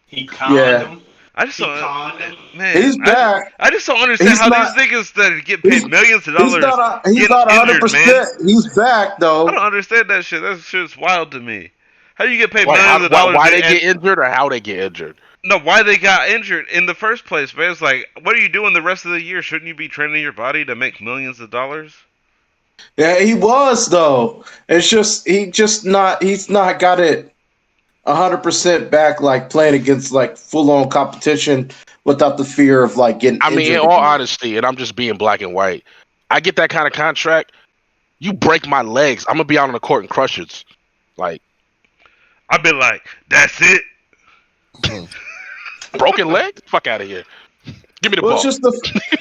He conned yeah, him. I just He don't, conned him. man. he's back. I just don't understand He's how these not. niggas that get He's paid millions of he's dollars not. He's get not injured, man. 100%. He's back I don't though. understand that shit. That shit's wild to me. How do you get paid Like millions how of dollars why they and get injured or how they get injured? no, why they got injured in the first place, man? It's like, what are you doing the rest of the year? Shouldn't you be training your body to make millions of dollars? Yeah, he was though. It's just just not. He's not got it 100% back, like playing against like full on competition without the fear of like getting I mean, in injured all again. honesty, and I'm just being black and white. I get that kind of contract. You break my legs, I'm gonna be out on the court and crush it. Like I've been like, that's it. broken leg? Fuck out of here. Give me the Well, ball.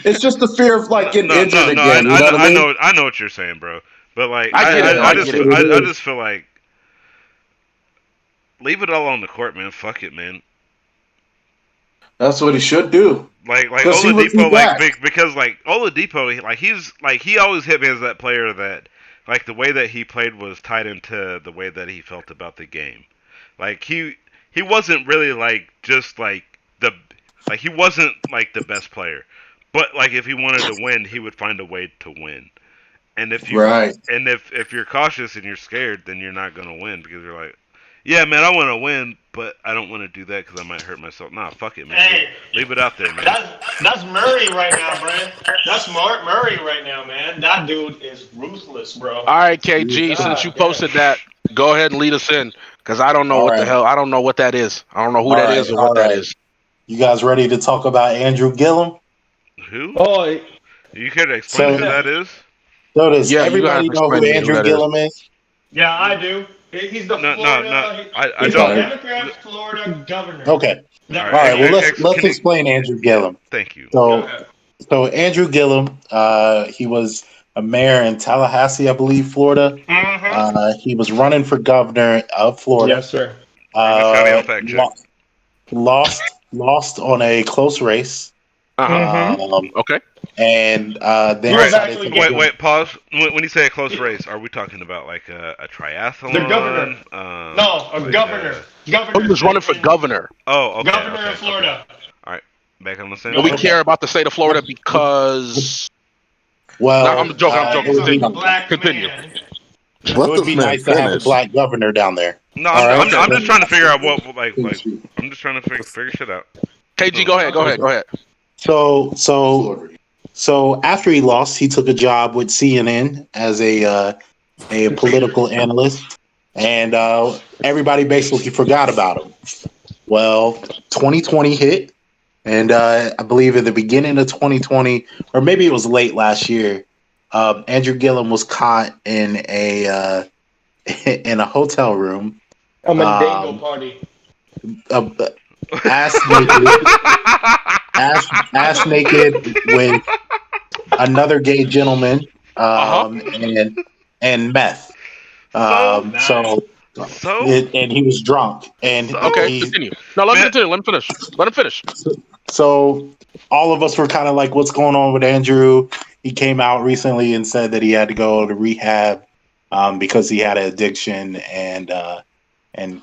it's just the fear of like getting injured No. again. You know what I mean? I know what you're saying, bro. But like, I get it. Yeah, I that's get it. what it I is. just feel like leave it all on the court, man. Fuck it, man. That's what he should do. Like Because he would be Oladipo, back. because like Oladipo, he always hit me as that player that like the way that he played was tied into the way that he felt about the game. Like he wasn't really like just like the like he wasn't like the best player, but like if he wanted to win, he would find a way to win. And Right. if you're cautious and you're scared, then you're not gonna win because you're like, yeah, man, I want to win, but I don't want to do that because I might hurt myself. Nah, fuck it, man. Hey, Leave it out there, man. that's Murray right now, Brent. That's Murray right now, man. That dude is ruthless, bro. All right, KG, since you posted that, go ahead and lead us in. Because I don't know All what the right. hell. I don't know what that is. I don't know who All that right, is or all what that right. is. You guys ready to talk about Andrew Gillum? Who? Oh, You care to explain So, who that is? so does Yeah, you gotta everybody know explain who to me who Andrew that is. Gillum is? yeah, I do. He's the No. Florida. I He's don't. the Democrat Florida governor. Okay. That All All right. Well, right, let's can you- explain Andrew Gillum. Thank you. Go So, ahead. so Andrew Gillum, he was a mayor in Tallahassee, I believe, Florida. He was running for governor of Florida. Yes, sir. Miss Scotty, I'll fact check. Lost on a close race. Okay. And then He was decided actually to getting- Wait, pause. When you say a close race, are we talking about like a triathlon? The governor. No, a like, governor. Governor. Who was running for governor? Oh, okay. Governor okay, of Florida. Okay. All right, back on the same. Do we Okay. care about the state of Florida because? well, No, I'm joking. I'm joking. it would be He's a Continue. black Continue. man. it Let would this be man nice to have a finish. black governor down there. No, All right. I'm just trying to figure out what like I'm just trying to figure shit out. KG, go ahead. Go ahead. So after he lost, he took a job with CNN as a political analyst, and everybody basically forgot about him. Well, 2020 hit, and I believe at the beginning of 2020, or maybe it was late last year, Andrew Gillum was caught in a in a hotel room. A Mandingo party. Uh, ass naked, ass naked with another gay gentleman, and meth. So, So so, and he was drunk, and Okay, so, he continue. No, let him man, continue. Let him finish. Let him finish. so all of us were kind of like, what's going on with Andrew? He came out recently and said that he had to go to rehab because he had an addiction and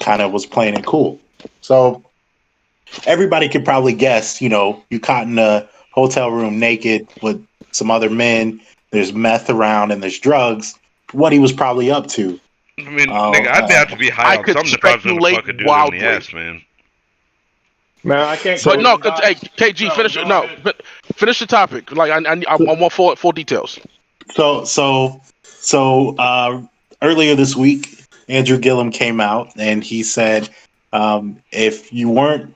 kind of was playing it cool. So everybody could probably guess, you caught in a hotel room naked with some other men. There's meth around and there's drugs. What he was probably up to. I mean, nigga, I'd have to be high I on could something if I was gonna speculate fuck a dude in the wildly. ass, man. Man, I can't. But close no, the hey, dots. KG, finish it. Go No, ahead. finish the topic. Like I want full details. So earlier this week, Andrew Gillum came out and he said, if you weren't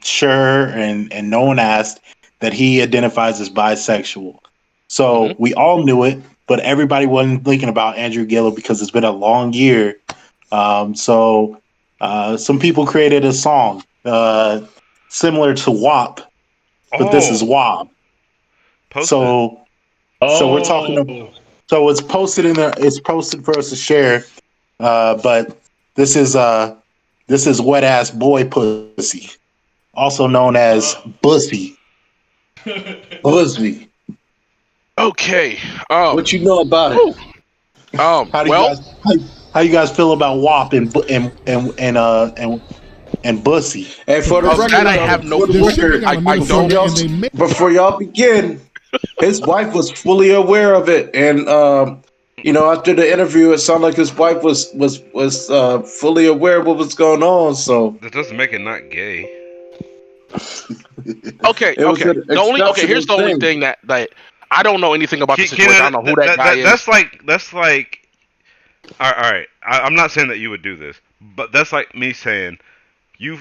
sure and no one asked, that he identifies as bisexual. So we all knew it, but everybody wasn't thinking about Andrew Gillum because it's been a long year. So some people created a song similar to WAP, but this is Oh, WAP. post it. So we're talking. So it's posted in there. It's posted for us to share. But this is wet ass boy pussy, also known as bussy. Bussy. Okay. What you know about it? Whew. How do you Well, guys how you guys feel about WAP and bussy? And for the of record, that I have no for the clue. record, I before don't. y'all, before y'all begin, his wife was fully aware of it, and after the interview, it sounded like his wife was fully aware of what was going on. So That doesn't make it not gay. Okay. it was an Here's exceptional the only thing. thing that I don't know anything about the situation. I Kenan, don't know who that guy is. that's like. All right, I'm not saying that you would do this, but that's like me saying you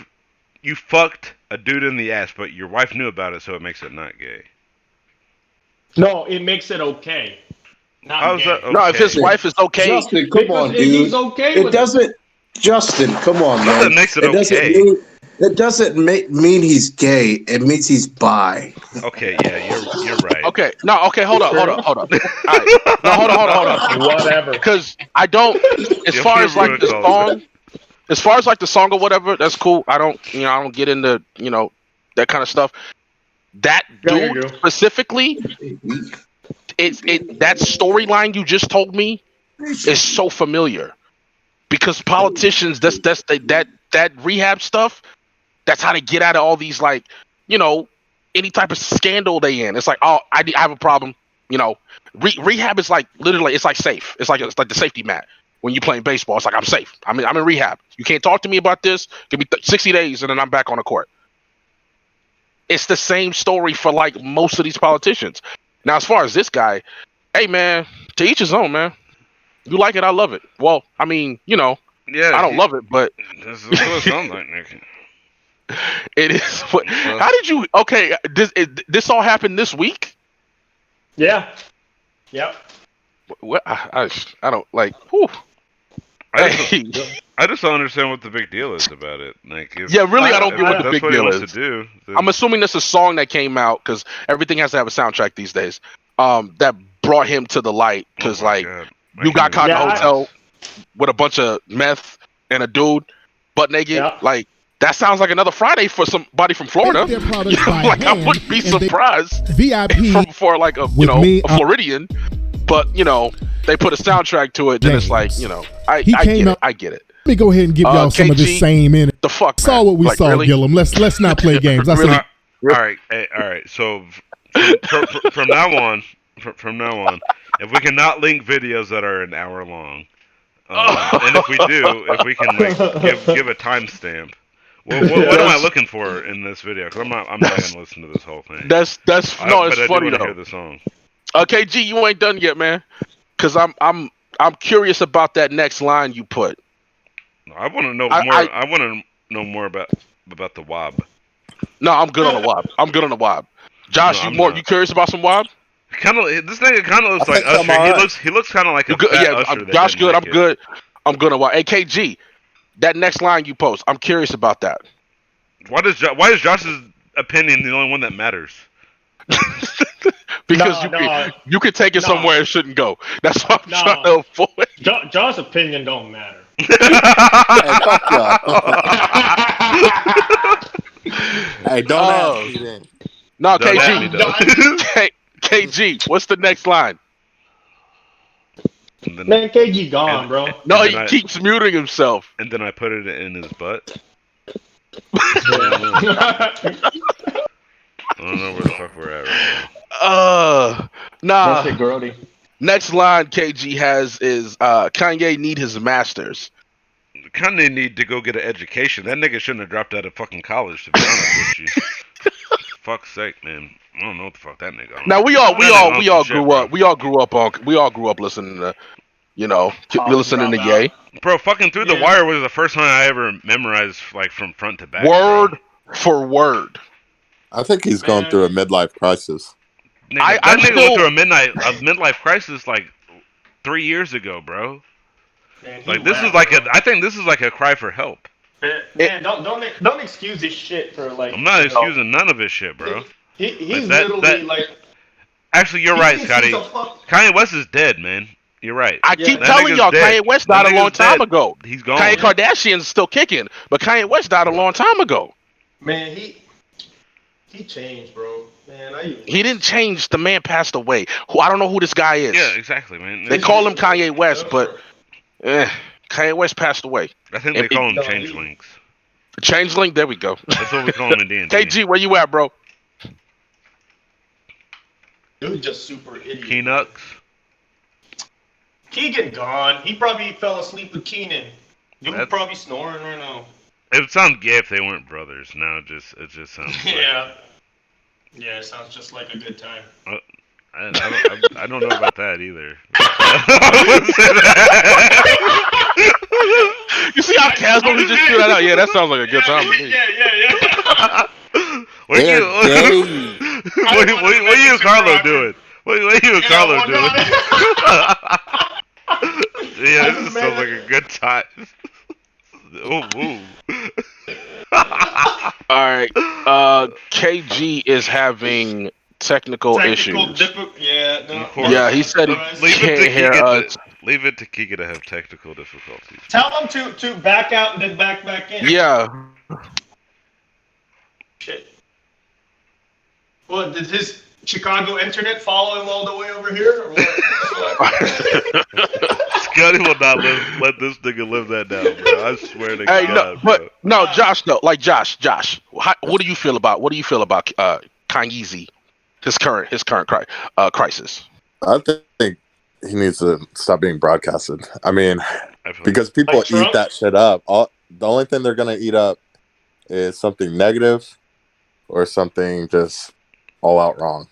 fucked a dude in the ass, but your wife knew about it, so it makes it not gay. No, it makes it okay. Not How's gay. that okay? No, if his wife is okay, Justin, come Because on, if he's dude. okay It with doesn't. Justin, come on, Not that man. makes it doesn't okay. mean. It doesn't mean he's gay. It means he's bi. Okay, yeah, you're right. okay. No, okay. Hold up. All right. No, hold on. Whatever. Because I don't. As You'll far as like ruin the all of song, as far as like the song or whatever, that's cool. I don't get into that kind of stuff. That Yeah, you dude do. specifically, that storyline you just told me is so familiar because politicians, that rehab stuff. That's how they get out of all these any type of scandal they in. It's like, oh, I have a problem. Rehab is like literally, it's like safe. It's like the safety mat when you playing baseball. It's like I'm safe. I'm in rehab. You can't talk to me about this. Give me 60 days and then I'm back on the court. It's the same story for like most of these politicians. Now, as far as this guy, hey man, to each his own, man. You like it, I love it. Well, I mean, Yeah, I don't love it, but This is what it sounds like, Nick. it is. How did you? Okay, this all happened this week. Yeah. Yep. What I don't like. Whew. I just don't understand what the big deal is about it. Like, Yeah, really, I don't get what the that's big what he deal wants is. to do. Then, I'm assuming that's a song that came out because everything has to have a soundtrack these days. That brought him to the light because oh my God. I you got can't caught in a even- hotel with a bunch of meth and a dude butt naked. Yeah. Like that sounds like another Friday for somebody from Florida. Their products by Like I hand, wouldn't be and they- surprised VIP for like a with me, a Floridian, but they put a soundtrack to it. Then it's like James. I He get came it. out- I get it. Let me go ahead and give y'all some of KG, this same energy. The fuck, Saw man. what we Like, saw, really? Gillum. Let's not play games. That's Really? what all right, hey, all right. So from now on, if we cannot link videos that are an hour long, and if we do, if we can like give a timestamp. What am I looking for in this video? Because I'm not gonna listen to this whole thing. That's But it's I funny do want to though. hear the song. KG, you ain't done yet, man. Cause I'm curious about that next line you put. No, I want to know more. I- I want to know more about the wob. No, I'm good on the wob. I'm good on the wob. Josh, No, you I'm more not. you curious about some wob? This nigga kind of looks I like think I'm Usher. alright. He looks kind of like a You good? fat Yeah, Usher. that Josh, didn't good. make I'm it. good. I'm good on wob. Hey, KG, that next line you post, I'm curious about that. Why is Josh's opinion the only one that matters? Because No, you can take it no. somewhere it shouldn't go. That's what I'm No. trying to avoid. John's opinion don't matter. Hey, fuck y'all. Hey, don't ask me then. No, Don't at me, KG. though. KG, what's the next line? And then, Man, KG gone, bro. No, and he then keeps muting himself. and then I put it in his butt. Yeah. I don't know where the fuck we're at right Nah. That's it, Grody. Next line KG has is Kanye need his masters. now. Kanye need to go get an education. That nigga shouldn't have dropped out of fucking college, to be honest with you. Fuck's sake, man. I don't know what the fuck that nigga. Now we all grew up. Bro. We all grew up listening to, College listening to dropout. Ye. Bro, fucking Through the Yeah. Wire was the first time I ever memorized like from front to back. Word bro. for word. I think he's going Man. through a midlife crisis. Nigga, I'm that nigga still- went through a midlife crisis like 3 years ago, bro. Man, he Like this left, is like bro. I think this is like a cry for help. Man, don't excuse this shit for like. I'm not you know, excusing none of his shit, bro. He's Like, literally like. Actually, you're he right, thinks Scotty. he's a fuck- Kanye West is dead, man. You're right. I Yeah. keep That telling nigga's y'all, dead. Kanye West That died a long nigga's time dead. ago. He's gone. Kanye Kardashian's still kicking, but Kanye West died a long time ago. Man, he changed, bro. Man, He didn't change. The man passed away. I don't know who this guy is. Yeah, exactly, man. They call him Kanye West, but Kanye West passed away. I think they call him No, changelings. Changeling, there we go. That's what we call him in D&D. KG, where you at, bro? Dude, just super idiot. Keenux. Keegan gone. He probably fell asleep with Keenan. Dude That's- probably snoring right now. It would sound gay if they weren't brothers. Now it just sounds. Like, Yeah. Yeah, it sounds just like a good time. I don't know about that either. You see how casual he just threw that out? Yeah, that sounds like a good time to me. Yeah. What They're you? gay. What you and Carlo doing? What you and Carlo well, doing? no, Yeah, I this just sounds made like it. a good time. Ooh. All right. KG is having technical issues. Yeah, no. Of course. Yeah, he said he Leave can't it to hear Kika. us. Leave it to Kika to have technical difficulties. Tell him to back out and then back in. Yeah. Shit. What, did his Chicago internet follow him all the way over here? Or what? Scotty will not let this nigga live that down, bro. I swear to Hey, God, no, bro. no, Josh, though. Like Josh. What do you feel about Kanye, his current crisis? I think he needs to stop being broadcasted. I mean, I feel because people Like Trump? eat that shit up. The only thing they're gonna eat up is something negative or something just all out wrong.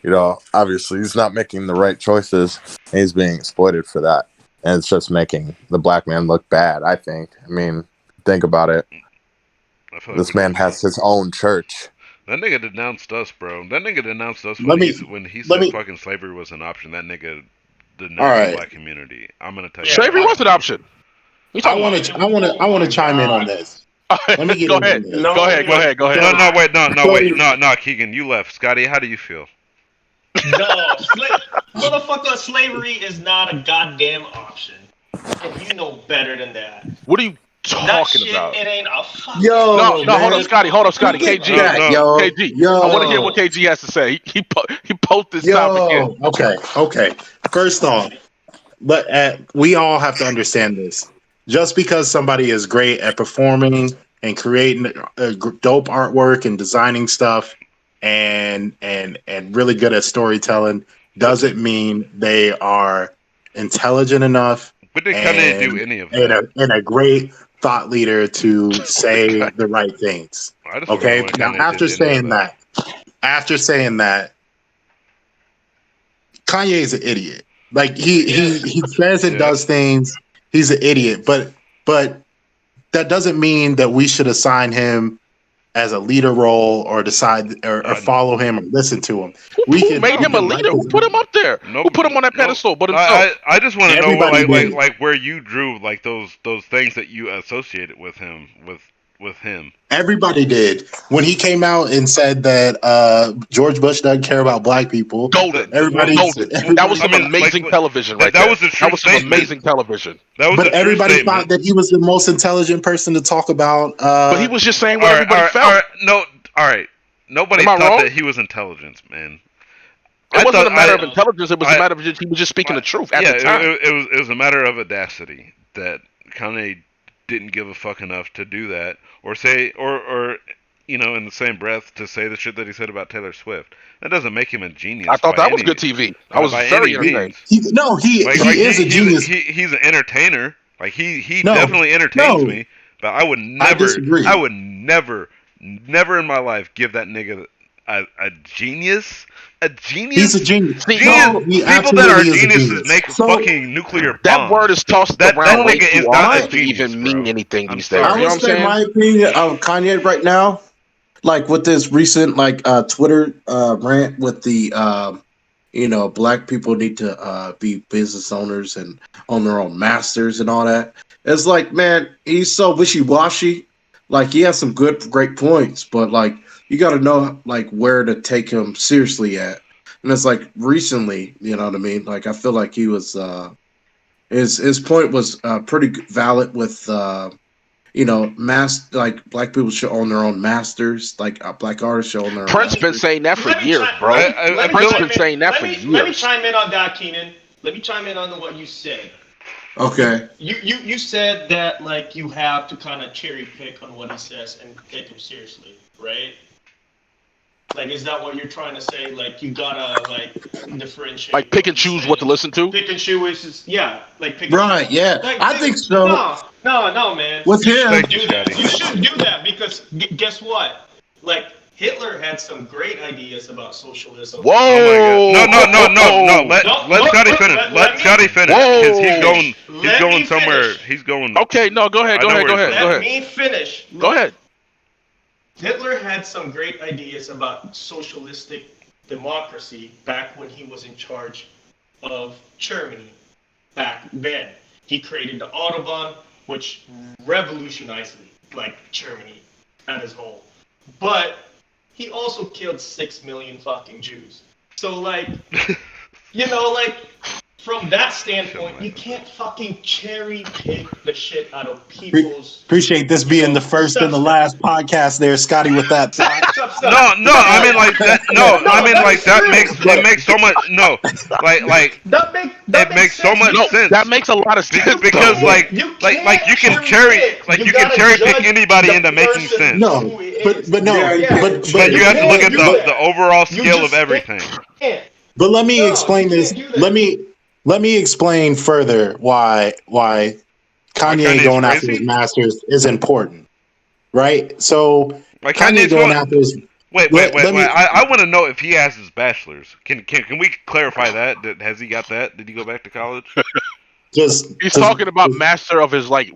You know, obviously he's not making the right choices and he's being exploited for that. And it's just making the black man look bad, I think. I mean, think about it. I feel like This man has his own church. that nigga denounced us, bro. That nigga denounced us Let when he let said me- fucking slavery was an option. That nigga denounced All right. the black community. I'm gonna tell you. Slavery was an option. You I talking want to I want to chime in on this. Let me get Go in ahead. on this. Go ahead. Go ahead. No, wait, Keegan, you left. Scotty, how do you feel? No, motherfucker, slavery is not a goddamn option. And you know better than that. What are you That talking shit, about? it ain't a fucking. Yo, No, man. hold up, Scotty. KG. Yeah, yo, KG. yo. I want to hear what KG has to say. He posed this topic in. Okay. First off, but we all have to understand this. Just because somebody is great at performing and creating dope artwork and designing stuff and really good at storytelling doesn't mean they are intelligent enough But they couldn't and, do any of that. and a great thought leader to say the right things. I just wanna Okay. know why Now, Kanye after did any of saying that, Kanye is an idiot. Like he says and Yeah. does things. He's an idiot, but that doesn't mean that we should assign him as a leader role or decide or follow him or listen to him. Who made him a leader? Who put him up there? Nope. Who put him on that pedestal but himself? I just want to know Everybody did. like where you drew like those things that you associated with him with with him. Everybody did when he came out and said that George Bush doesn't care about black people. Golden. Everybody's, Golden. That was I some everybody, mean, amazing like, television right that there. was a That true was some statement. amazing television. That was but a true everybody statement. thought that he was the most intelligent person to talk about. But he was just saying what everybody felt. All right. No, all right. Nobody Am I thought wrong? that he was intelligent, man. It wasn't a matter I, of intelligence. It was a matter of just he was just speaking the truth at yeah, the time. it was a matter of audacity that Kanye didn't give a fuck enough to do that, or say, or in the same breath to say the shit that he said about Taylor Swift. That doesn't make him a genius. I thought by that was any, good TV. I was by very any entertained. means. He is a genius. He's an entertainer. Like he No, definitely entertains no, me. But I would I never, disagree. never in my life give that nigga a genius. A genius. He's a genius. See, No, he People that are absolutely is a geniuses genius. make So fucking nuclear bombs. that word is tossed That around way nigga too is not a often to genius, even mean bro. anything I'm these days. sorry. You I know would what I'm say my saying? opinion of Kanye right now, like with this recent Twitter rant with the black people need to be business owners and own their own masters and all that. It's like, man, he's so wishy washy. Like he has some great points, but like you got to know like where to take him seriously at. And it's like recently, you know what I mean? Like I feel like he was his point was pretty valid with like black people should own their own masters, like black artists should own their own Prince been masters. saying that for Let me years, chime- bro. let me- I let me Prince feel been chime in. saying that for Let me years. chime in on that, Keenan. Let me chime in on what you said. Okay. You said that like you have to kind of cherry pick on what he says and take him seriously, right? Like, is that what you're trying to say? Like, you gotta like differentiate. Like pick and choose what to listen to. Pick and choose is like pick. Right, And yeah. like, I think so. No, man. With You him, shouldn't do that. You shouldn't do that because guess what? Like Hitler had some great ideas about socialism. Whoa! Oh my God. No. Let Look, Scotty look, finish. let Let me- Scotty finish Whoa. because he's Let going me somewhere. finish. He's going. Okay, no, go ahead, I go know ahead, where go he's ahead, go Let ahead. me finish. Go ahead. Hitler had some great ideas about socialistic democracy back when he was in charge of Germany back then. He created the Autobahn, which revolutionized like Germany as a whole. But he also killed 6 million fucking Jews. So like, like from that standpoint, you can't fucking cherry pick the shit out of people's. appreciate this being the first and the last podcast there, Scotty, with that. No. I mean like that. No, I mean like that makes it makes so much. No, like That it makes so sense. much No, sense. that makes a lot of sense. Because though. like you can cherry pick anybody into making sense. No, but no, Yeah, but But you have to look at do that. the overall You scale just of everything. can't. but let me No, explain you this. can't do that. Let me explain further why Kanye Kanye's going after his crazy? masters is important, right? So Like Kanye Kanye's going going. after his Wait. let me I want to know if he has his bachelor's. Can we clarify that? Has he got that? Did he go back to college? just He's talking about master of his like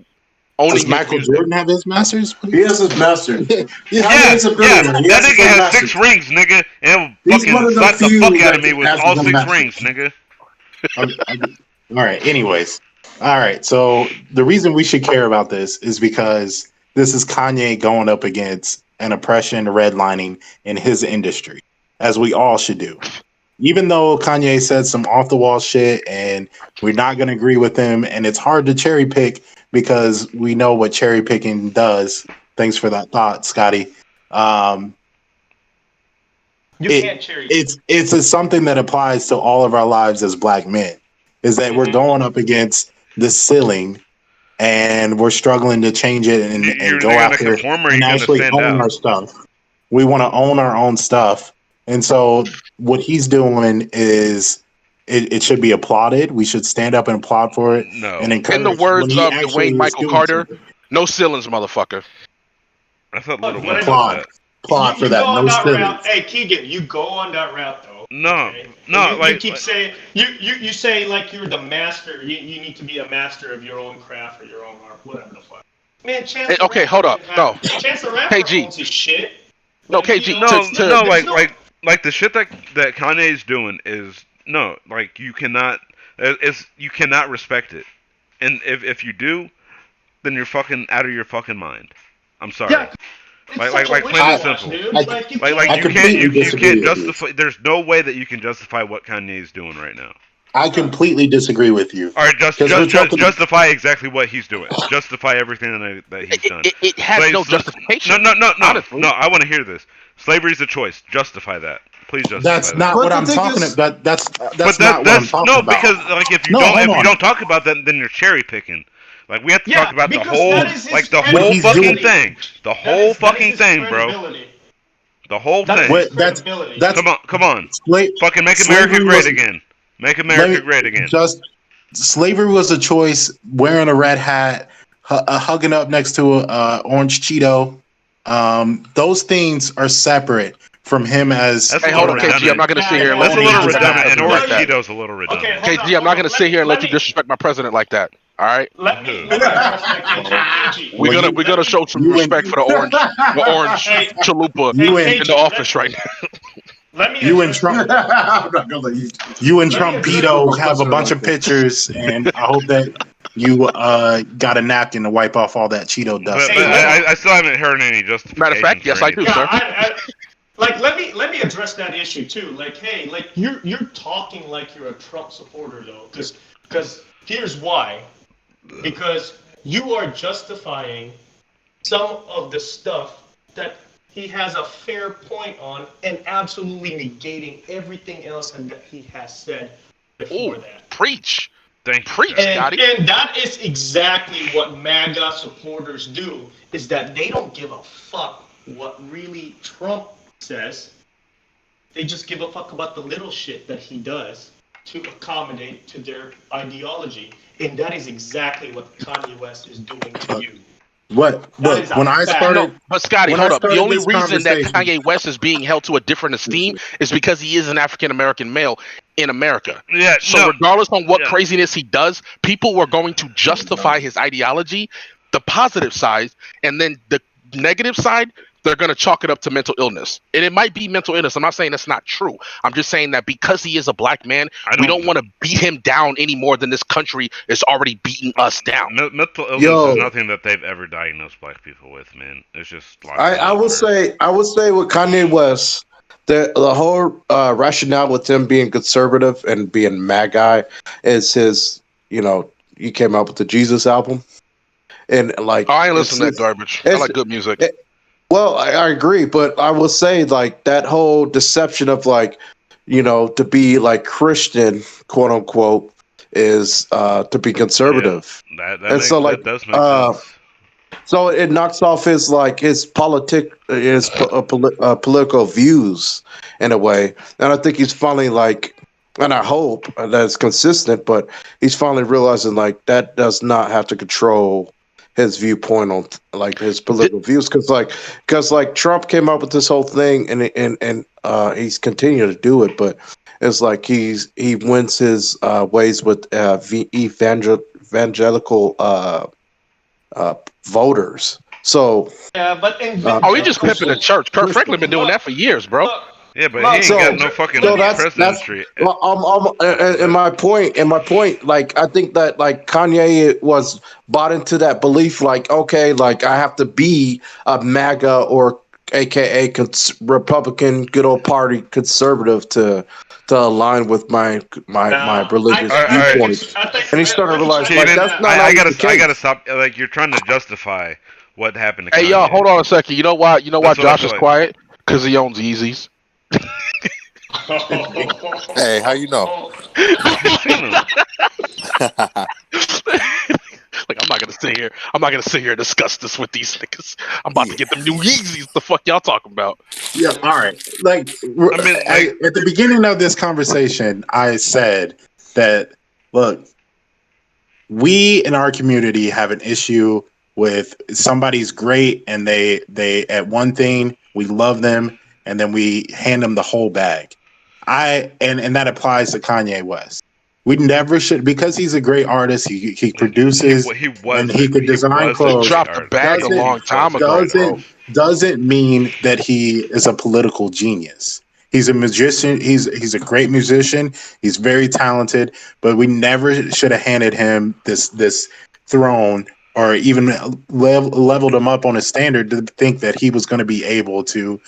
owning does his Michael music. Jordan have his masters? he has his master. Yeah, Kanye's a billionaire. He That has his nigga own has 6 masters. rings, nigga, and He's one fucking of the slapped the few fuck out of that me with has all his own 6 masters. rings, nigga. All right. Anyways, all right. So the reason we should care about this is because this is Kanye going up against an oppression redlining in his industry, as we all should do. Even though Kanye said some off the wall shit and we're not going to agree with him, and it's hard to cherry pick because we know what cherry picking does. Thanks for that thought, Scotty. You It- can't cherry. it's something that applies to all of our lives as black men. Is that we're going up against the ceiling and we're struggling to change it and You're go either gonna after conform or and you're gonna actually stand own out. our stuff. We want to own our own stuff. And so what he's doing is it should be applauded. We should stand up and applaud for it No, and encourage In the when words he of actually Dwayne is Michael doing Carter, something. no ceilings, motherfucker. I thought Little What Wayne is- said Applaud. that. Applaud for you that. go on No that silly. route. Hey, Keegan, you go on that route though. No, okay? no, You like- keep saying you say like you're the master. You need to be a master of your own craft or your own art, whatever the fuck. Man, Chance. Hey, the okay, Rapper hold up. didn't No. have- Chance the Rapper KG. owns his shit. No, Like, KG, you know, No, there's like the shit that Kanye's doing is no, like you cannot respect it, and if you do, then you're fucking out of your fucking mind. I'm sorry. Yeah, it's such a Plain and wishy-wash, simple. dude. I- Like you Like can't. I you completely disagree can't with you. justify. There's no way that you can justify what Kanye is doing right now. I completely disagree with you. All right, Because we're talking. justify exactly what he's doing. Justify everything that he's done. It has no justification. No. Honestly. I want to hear this. Slavery's a choice. Justify that. Please justify That's that. not But what the I'm thing talking is- about. That's But not what I'm talking no, about. because like if you No, hold on. don't talk about that, then you're cherry picking. Like we have to Yeah, talk about the because whole, that is his like the What whole he's fucking doing- thing, the That whole is fucking his thing, bro. credibility. The whole That is thing. his What- that's- credibility. that's- Come on. Sla- Fucking make America slavery great was- again. Make America great again. Just slavery was a choice. Wearing a red hat, hugging up next to a orange Cheeto. Those things are separate from him as. That's Hey, a hold little on, KG. I'm not going to sit here and let That's a you little disrespect my redundant, and president orange like that. Cheetos a little redundant. Okay, hold on, KG, I'm not going to hold on. sit here and let Let you me- disrespect my president like that. All right, Let me address that, KG. we're gonna show some respect for the orange Hey, chalupa You hey, and- in the office right now. Let me You and address Trump, I'm not gonna let you. you and Let me Trumpito address have a my bunch of president pictures, and I hope that you got a napkin to wipe off all that Cheeto dust. But Hey, I still haven't heard any justification. Matter of fact, for yes, I do, anything. sir. Like let me address that issue too. Like, hey, like you're talking like you're a Trump supporter though, because here's why. Because you are justifying some of the stuff that he has a fair point on, and absolutely negating everything else that he has said before Ooh, that. preach. Thank you. Preach, sir. Scotty. And that is exactly what MAGA supporters do, is that they don't give a fuck what really Trump says. They just give a fuck about the little shit that he does to accommodate to their ideology. And that is exactly what Kanye West is doing to you. What? That Look, is a when I fact. started, No, but Scotty, when hold I up. The started only this reason that conversation- Kanye West is being held to a different esteem is because he is an African American male in America. Yeah. So no. regardless on what Yeah. craziness he does, people were going to justify his ideology, the positive side, and then the negative side, they're going to chalk it up to mental illness. And it might be mental illness. I'm not saying that's not true. I'm just saying that because he is a black man, we don't want to beat him down any more than this country is already beating us down. Mental illness Yo. is nothing that they've ever diagnosed black people with, man. It's just. I would say with Kanye West, the whole rationale with him being conservative and being mad guy is his. He came out with the Jesus album, and like I ain't listening to that garbage. I like good music. Well, I agree, but I will say like that whole deception of like, to be like Christian, quote unquote, is to be conservative. Yeah, that And makes, so, like, that does make sense. So it knocks off his political views in a way, and I think he's finally like, and I hope that it's consistent, but he's finally realizing like that does not have to control his viewpoint on like his political views, because Trump came up with this whole thing and he's continuing to do it, but it's like he wins his ways with evangelical voters. So Yeah, but he just pimping the church. Kurt Franklin been doing that for years, bro. Yeah, but he ain't got no fucking presidency. And my point, like I think that like Kanye was bought into that belief, like okay, like I have to be a MAGA or AKA Republican, good old party conservative to align with my religious viewpoints. And he started realizing like that's not I the case. gotta stop. Like you're trying to justify what happened to. Hey, Kanye. y'all, hold on a second. You know why? You know why That's what I Josh feel is like. quiet? Because he owns Yeezys. Hey, how you know? You've seen him. Like I'm not gonna sit here and discuss this with these niggas. I'm about to get them new Yeezys. The fuck y'all talking about? Yeah, all right. Like, at the beginning of this conversation, I said that, look, we in our community have an issue with somebody's great and they at one thing, we love them, and then we hand them the whole bag. And that applies to Kanye West. We never should, because he's a great artist. He produces and he could design clothes. He dropped the bag a long time ago. Doesn't mean that he is a political genius. He's a magician. He's a great musician. He's very talented. But we never should have handed him this throne or even leveled him up on a standard to think that he was going to be able to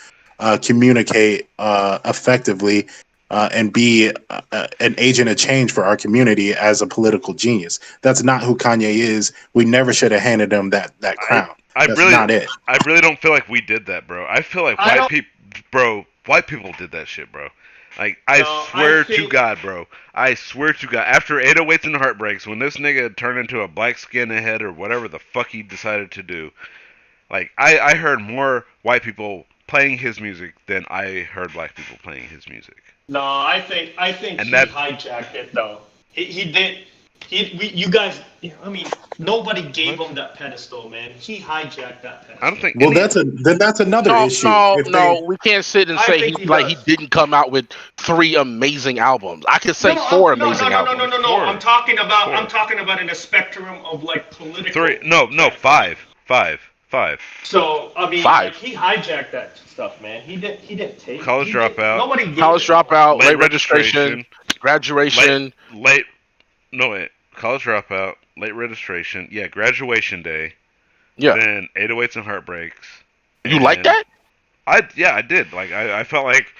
communicate effectively and be an agent of change for our community as a political genius. That's not who Kanye is. We never should have handed him that crown. That's not it. I really don't feel like we did that, bro. I feel like white people did that shit, bro. Like, I swear to God, bro. I swear to God. After 808s and Heartbreaks, when this nigga turned into a black skinhead or whatever the fuck he decided to do, like, I heard more white people playing his music than I heard black people playing his music. No, I think And he that- hijacked it though. He did. You guys. I mean, nobody gave him that pedestal, man. He hijacked that pedestal. I don't think. Well, that's another issue. We can't sit and say he didn't come out with 3 amazing albums. I could say 4 amazing albums. No. I'm talking about in a spectrum of like political. 3. No. 5. So I mean, 5. like, he hijacked that stuff, man. He didn't take College Dropout. Nobody gave College him. Dropout, late registration, graduation. College Dropout, late registration. Yeah, graduation day. Yeah. Then 808s and Heartbreaks. You like that? I did. Like I felt like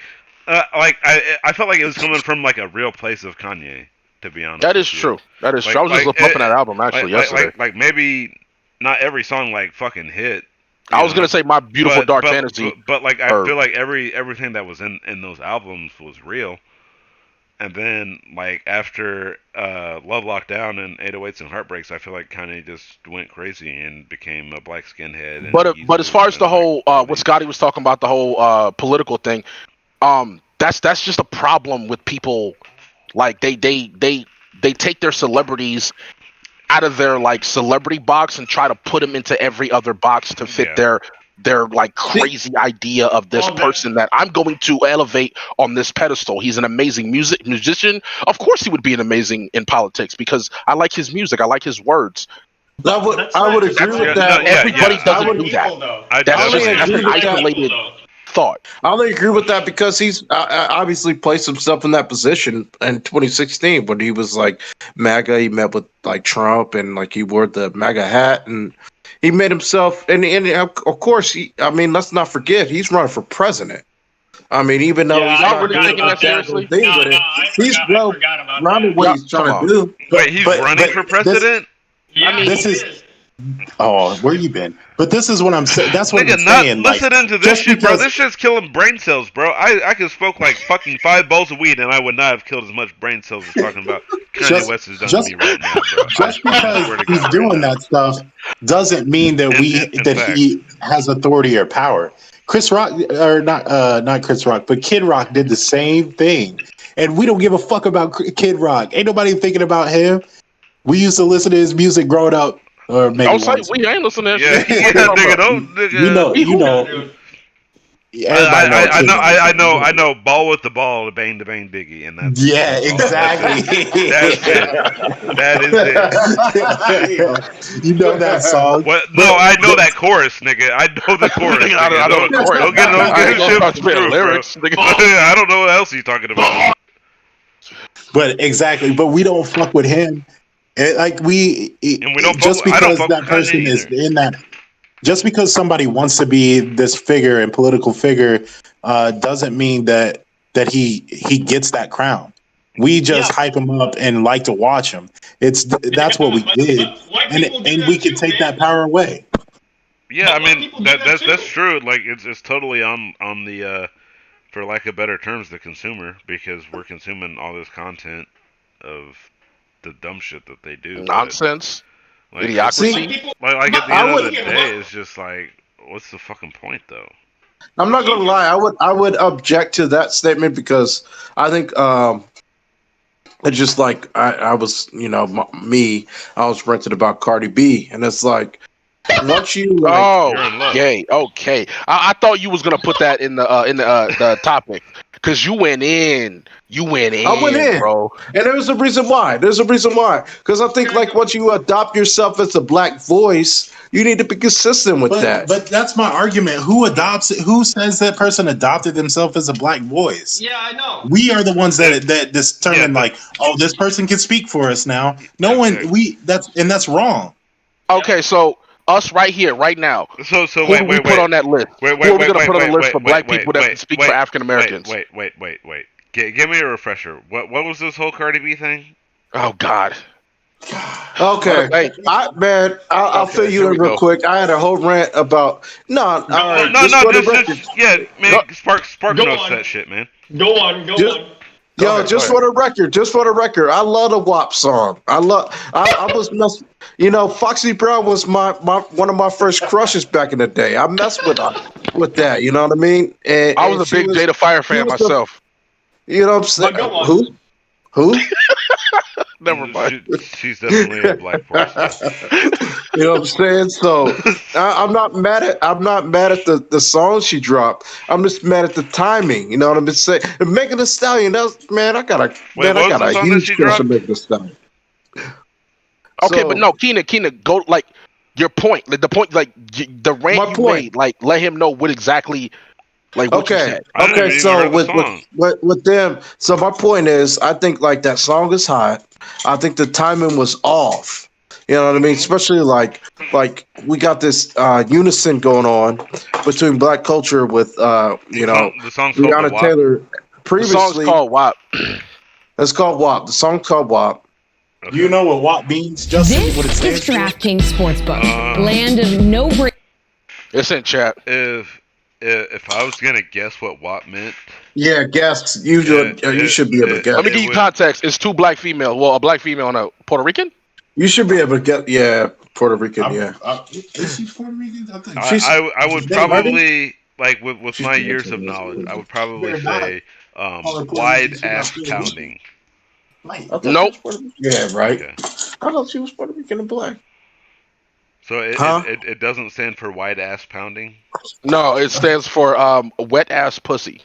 I felt like it was coming from like a real place of Kanye. To be honest, that is true. That is true. I was just bumping that album actually yesterday. Like maybe not every song like fucking hit. I was gonna say My Beautiful Dark Fantasy, but like I feel like everything that was in those albums was real. And then like after Love Lockdown and 808s and Heartbreaks, I feel like Kanye just went crazy and became a black skinhead. But as far as the whole what Scotty was talking about, the whole political thing, that's just a problem with people. Like they take their celebrities out of their like celebrity box and try to put them into every other box to fit their like crazy idea of this person that I'm going to elevate on this pedestal. He's an amazing musician. Of course he would be an amazing in politics because I like his music. I like his words. I would agree with that. Everybody doesn't do that. That's an isolated thought. I only agree with that because he's obviously placed himself in that position in 2016 when he was like MAGA. He met with like Trump and like he wore the MAGA hat and he made himself. And of course, let's not forget he's running for president. I mean, even though he's not really taking that seriously, he's well running what he's trying to do. Wait, he's running for president? This is. Oh, where you been? But this is what I'm saying. That's what I'm saying. Listening to this shit, bro. This shit's killing brain cells, bro. I could smoke like fucking 5 bowls of weed and I would not have killed as much brain cells as talking about Kanye West has done to me right now, bro. Just because he's doing that stuff doesn't mean that he has authority or power. Chris Rock, or not Chris Rock, but Kid Rock did the same thing, and we don't give a fuck about Kid Rock. Ain't nobody thinking about him. We used to listen to his music growing up. Or maybe we ain't listening to that shit. Nigga. You know. I know. Ball with the ball, bang to bang Biggie, and that's exactly. That is it. You know that song? What? No, I know that chorus, nigga. I know the chorus. I know the chorus. Don't get shit lyrics. I don't know what else he's talking about. But exactly. But we don't fuck with him. Like and we don't just fuck, because that person is in that, just because somebody wants to be this figure and political figure, doesn't mean that he gets that crown. We just hype him up and like to watch him. That's what we did, and we can take that power away. Yeah, I mean that's true. Like it's totally on the for lack of better terms, the consumer, because we're consuming all this content of the dumb shit that they do. Nonsense. Like, Idiocracy. Like at the end of the day, it's just like, what's the fucking point, though? I'm not gonna lie. I would object to that statement because I think it's just like I was, I was ranting about Cardi B, and it's like once you okay. I thought you was gonna put that in the topic. Because you went in. I went in, bro. And there's a reason why. Because I think, like, once you adopt yourself as a black voice, you need to be consistent with that. But that's my argument. Who adopts it? Who says that person adopted themselves as a black voice? Yeah, I know. We are the ones that determine, this person can speak for us now. That's wrong. Okay, so us right here, right now. So Who wait, do we wait, put wait. on that list? Wait, Who wait, are we wait, gonna wait, put on the wait, list for wait, wait, black wait, people that wait, can speak for wait, African Americans? wait. Give me a refresher. What was this whole Cardi B thing? Oh God. Okay, Hey, I'll fill okay, you here we in real go. quick. I had a whole rant about no. All No, right, no, just no. for the record, Just yeah, man. Go, Spark Go notes on. that shit, man. Go on. Go just on. go yo, ahead. Go just ahead. for the record, I love the WAP song. I was Foxy Brown was my one of my first crushes back in the day. I messed with that. You know what I mean? I was And a big Jada Fire she fan was the myself. you know what I'm saying? But go on. Who? Never mind. She's definitely a black force. Yeah. You know what I'm saying? So I'm not mad at the song she dropped. I'm just mad at the timing. You know what I'm saying? And Megan Thee Stallion. Wait, I what was got the a song that huge she crush on dropped? Megan Thee Stallion. Okay, but So no, Keena, go like your point. Like the point, like the rant my you point. made. Like let him know what exactly, like what you Okay, said. I okay. never even So heard the song. with them. So my point is, I think like that song is hot. I think the timing was off. You know what I mean? Mm-hmm. Especially like we got this unison going on between Black culture with The song's called the Breonna WAP. Taylor. The song's Previously, called WAP. it's called WAP. The song called WAP. Do you Okay. know what WAP means, Justin? What it This is stands for? DraftKings Sportsbook, Uh, land of no break. It's in chat. if I was gonna guess what WAP meant, Yeah, guess it you it should be able to it, guess. Let me it give you would. context. It's two black females. Well, a black female and a Puerto Rican. You should be able to get. Yeah, Puerto Rican. Yeah, Is she Puerto Rican? I think she's I would they American. probably like with she's my years of knowledge, I Puerto would probably They're not. say All the Puerto wide Ricans who got ass Puerto Rican. pounding. Like, I thought she Nope. was Puerto Rican. Yeah, right. Okay. I thought she was Puerto Rican and black. So Huh? it doesn't stand for wide ass pounding. No, it stands for wet ass pussy.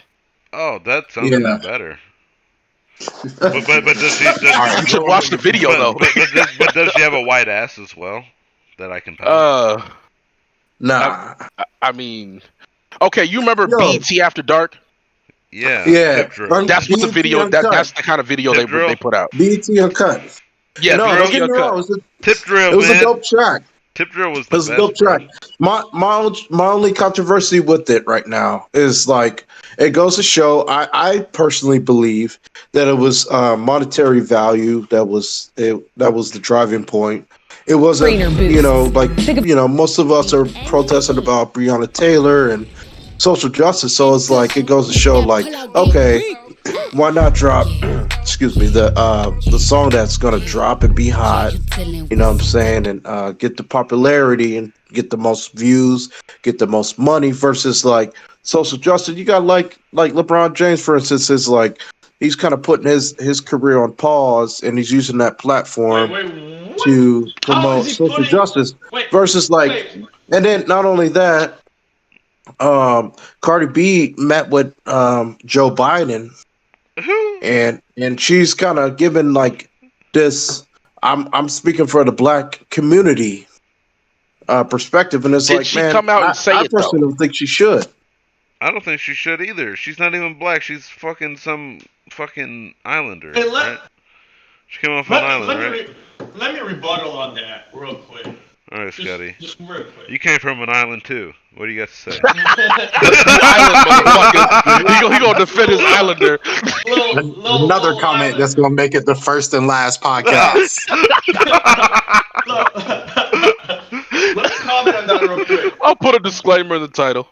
Oh, that sounds Yeah. even better. But does she does all right, You should watch the video though. but does she have a wide ass as well that I can pound? Nah. I mean, okay. You remember Yo. BT After Dark? Yeah. Yeah. Tip drill. That's what the BET video. Uncut. That's the kind of video Tip drill. they put out. BET Uncut. Yeah, No, don't BT get me Uncut. wrong. Tip drill, It was a man. dope track. Tip drill was It the was a best, dope bro. track. My only controversy with it right now is like it goes to show. I personally believe that it was monetary value that was the driving point. It wasn't, Trainer boosts. most of us are protesting about Breonna Taylor and social justice. So it's like it goes to show, like, okay, why not drop? Excuse me, the song that's gonna drop and be hot. You know what I'm saying, and get the popularity and get the most views, get the most money versus like social justice. You got like LeBron James, for instance, is like he's kind of putting his career on pause and he's using that platform Wait, what? to How promote is he social putting? justice Wait, versus like, wait. and then not only that, Cardi B met with Joe Biden and she's kind of given like this. I'm speaking for the black community perspective, and it's Did like, she man, come out and say I it though? personally don't think she should. I don't think she should either. She's not even black. She's fucking some fucking islander, Hey, right? She came off an island, right? Let me rebuttal on that real quick. All right, Scotty. Just real quick. You came from an island too. What do you got to say? Island motherfucker. He gonna defend his islander. Another comment that's gonna make it the first and last podcast. Let me comment on that real quick. I'll put a disclaimer in the title.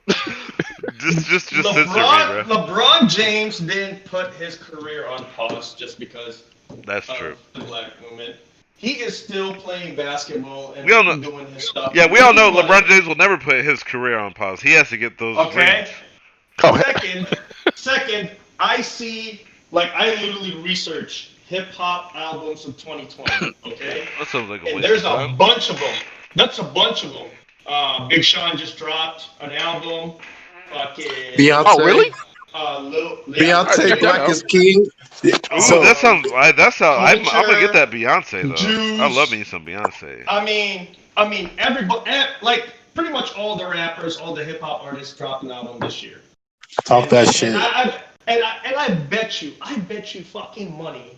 just censor me, bro. LeBron James didn't put his career on pause just because That's of true. the black movement. He is still playing basketball and We all know- doing his stuff. Yeah, we all know LeBron James will never put his career on pause. He has to get those Okay. rings. Second, I see, like, I literally research hip hop albums of 2020. Okay. That sounds like a And waste there's of a time. bunch of them. That's a bunch of them. Big Sean just dropped an album. Fucking. Beyonce. Oh, really? Beyonce, Black is King. Ooh, So that sounds. I'm gonna get Culture, that Beyonce though. Juice. I love me some Beyonce. I mean, everybody, like, pretty much all the rappers, all the hip hop artists dropped an album this year. Talk that shit. And I bet you fucking money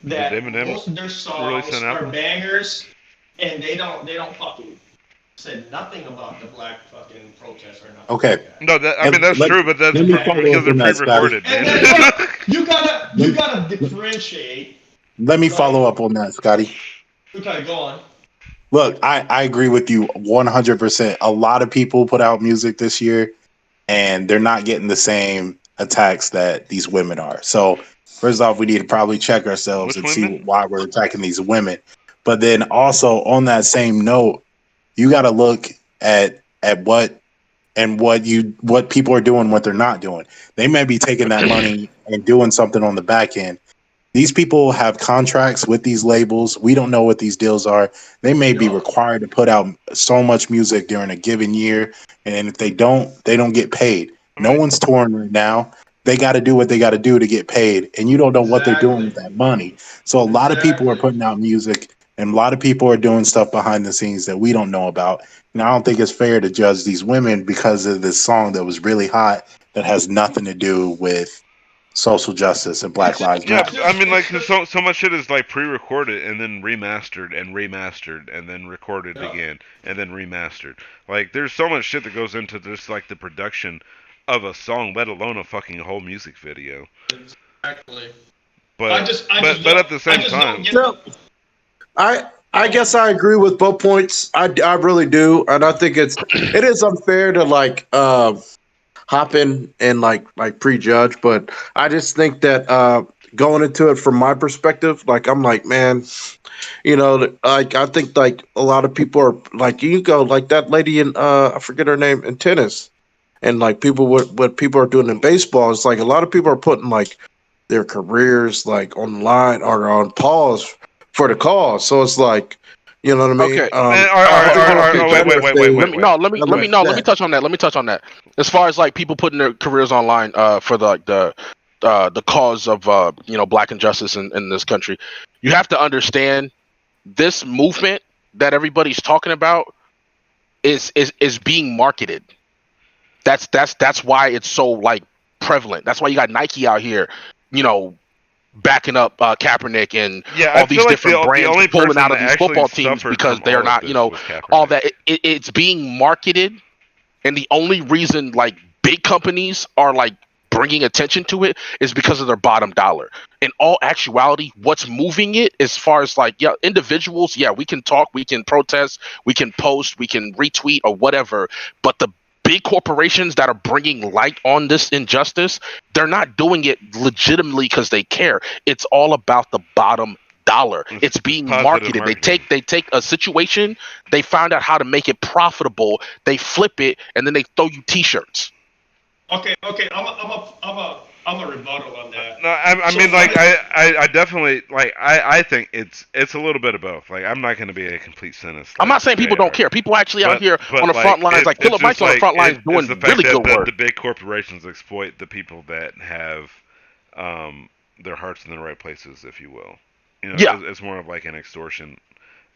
that Did Eminem most of their songs release an are album? bangers, and they don't fucking said nothing about the black fucking protest or nothing. Okay. Like that. No, I mean that's true, but that's let me follow because up they're on that, Scotty. pre-recorded, And man. then look, you gotta differentiate. Let me Like, follow up on that, Scotty. okay, go on. Look, I agree with you 100%. A lot of people put out music this year, and they're not getting the same attacks that these women are. So, first off, we need to probably check ourselves Which and see women? why we're attacking these women. But then also on that same note, you got to look at what people are doing, what they're not doing. They may be taking that money and doing something on the back end. These people have contracts with these labels. We don't know what these deals are. They may be required to put out so much music during a given year, and if they don't get paid. No one's touring right now. They got to do what they got to do to get paid, and you don't know what they're doing with that money. So a lot of people are putting out music, and a lot of people are doing stuff behind the scenes that we don't know about. And I don't think it's fair to judge these women because of this song that was really hot that has nothing to do with social justice and Black Lives Yeah, Matter. I mean, like, 'cause so much shit is like pre-recorded and then remastered and remastered and then recorded again and then remastered. Like, there's so much shit that goes into just like the production of a song, let alone a fucking whole music video. Exactly. But I just but at the same time, I guess I agree with both points. I really do, and I think it is unfair to like hop in and like prejudge, but I just think that going into it from my perspective, like I'm like, man, like I think like a lot of people are like you go like that lady in I forget her name in tennis, and like people what people are doing in baseball. It's like a lot of people are putting like their careers like on the line or on pause for the cause. So it's like, you know what I mean? Okay. man, I think it would be oh, wait, better wait, if wait, they wait, Let wait, me wait. no. Let me let me that. touch on that. Let me touch on that. As far as like people putting their careers online, for the cause of black injustice in this country, you have to understand this movement that everybody's talking about is being marketed. That's why it's so like prevalent. That's why you got Nike out here, you know, backing up Kaepernick and Yeah, I all feel these like different the brands only pulling person out of that these actually football teams suffered because from they're all of not, this was all Kaepernick. that. It's being marketed, and the only reason like big companies are like bringing attention to it is because of their bottom dollar. In all actuality, what's moving it as far as like, yeah, individuals, yeah, we can talk, we can protest, we can post, we can retweet or whatever, but the big corporations that are bringing light on this injustice, they're not doing it legitimately because they care. It's all about the bottom dollar. It's It's being positive marketed. marketing. They take a situation, they find out how to make it profitable, they flip it, and then they throw you t-shirts. Okay, I'm a rebuttal on that. No, I So mean, what like, I definitely, like, I think it's a little bit of both. Like, I'm not going to be a complete cynic I'm like not saying people they don't are. care. People actually out here on But the front like, lines, like it's Philip just Mike's on the like, front lines it's the doing fact really that good the work. big corporations exploit the people that have their hearts in the right places, if you will. You know, Yeah. it's more of like an extortion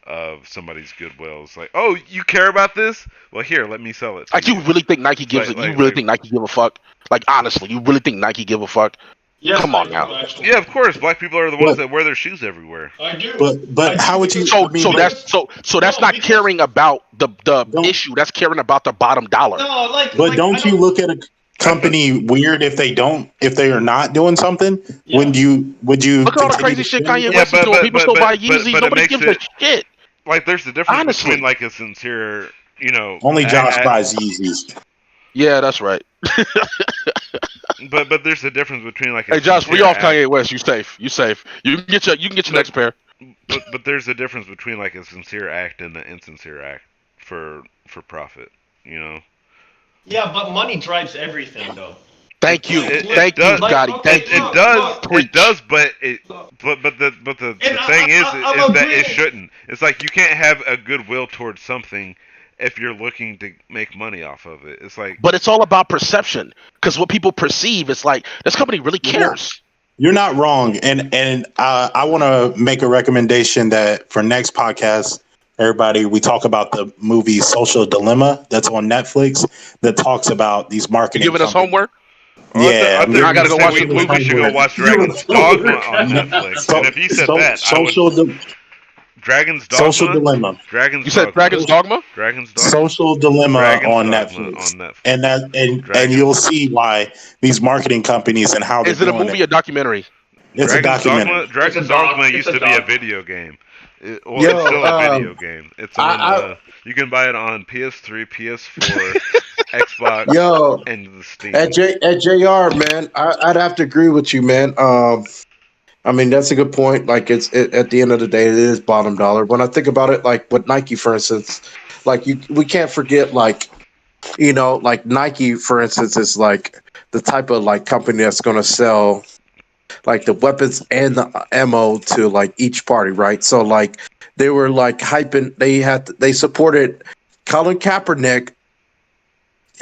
of somebody's goodwill. It's like, oh, you care about this? Well, here, let me sell it to Like you you. really think Nike gives Like, it? You like, really like, think Nike give a fuck? Like honestly, you really think Nike give a fuck? Yes, Come I on do now. actually. yeah, of course, black people are the ones But that wear their shoes everywhere. I do. but I do how would you? because I So mean, so but that's because so that's no not because caring about the don't issue. That's caring about the bottom dollar. no but I don't you don't. look at a That's a company weird if they are not doing something? Yeah. Would you Look at all the continue crazy to shit stand with Kanye yeah, them? West is doing. People still buy Yeezys. but it Nobody makes gives a it shit. like there's a difference between Honestly. like a sincere, you know, Only Josh buys Yeezys. Yeah, that's right. but there's a difference between like a Hey Josh, we sincere off act. Kanye West. You safe. You safe. You can get your But next pair. but there's a difference between like a sincere act and an insincere act for profit. You know, Yeah, but money drives everything, though. Thank you. it Thank you, does Scotty. Okay, Thank you. it Preach. does, but look, and the thing is I'm that it agreeing. shouldn't. It's like you can't have a goodwill towards something if you're looking to make money off of it. It's like But it's all about perception. Because what people perceive is like this company really You're not cares. you're not wrong, and I want to make a recommendation that for next podcast, everybody we talk about the movie Social Dilemma that's on Netflix that talks about these You marketing giving us companies. homework? Yeah, I I'm thought you Now were I giving gotta gonna go say watch we the movie. we should go homework. watch Dragon's Dogma on Netflix, and So, if you said that, I would. social Dragon's Dogma. Social Dilemma. Dragon's You said Dogma. Dragon's Dogma? Dragon's Dogma. Social Dilemma Dragon's on Dogma Netflix. on Netflix. And Dragon. you'll see why these marketing companies and how they're Is it a doing movie or documentary? It's a documentary. Dragon's Dogma used to be a video game. It's Yo, still a video game. It's on. I You can buy it on PS3, PS4, Xbox, yo and the Steam. at JR, man, I'd have to agree with you, man. I mean that's a good point. Like at the end of the day, it is bottom dollar. When I think about it, like with Nike, for instance, like we can't forget, like like Nike, for instance, is like the type of like company that's going to sell like the weapons and the ammo to like each party, right? So like they were like hyping. They supported Colin Kaepernick.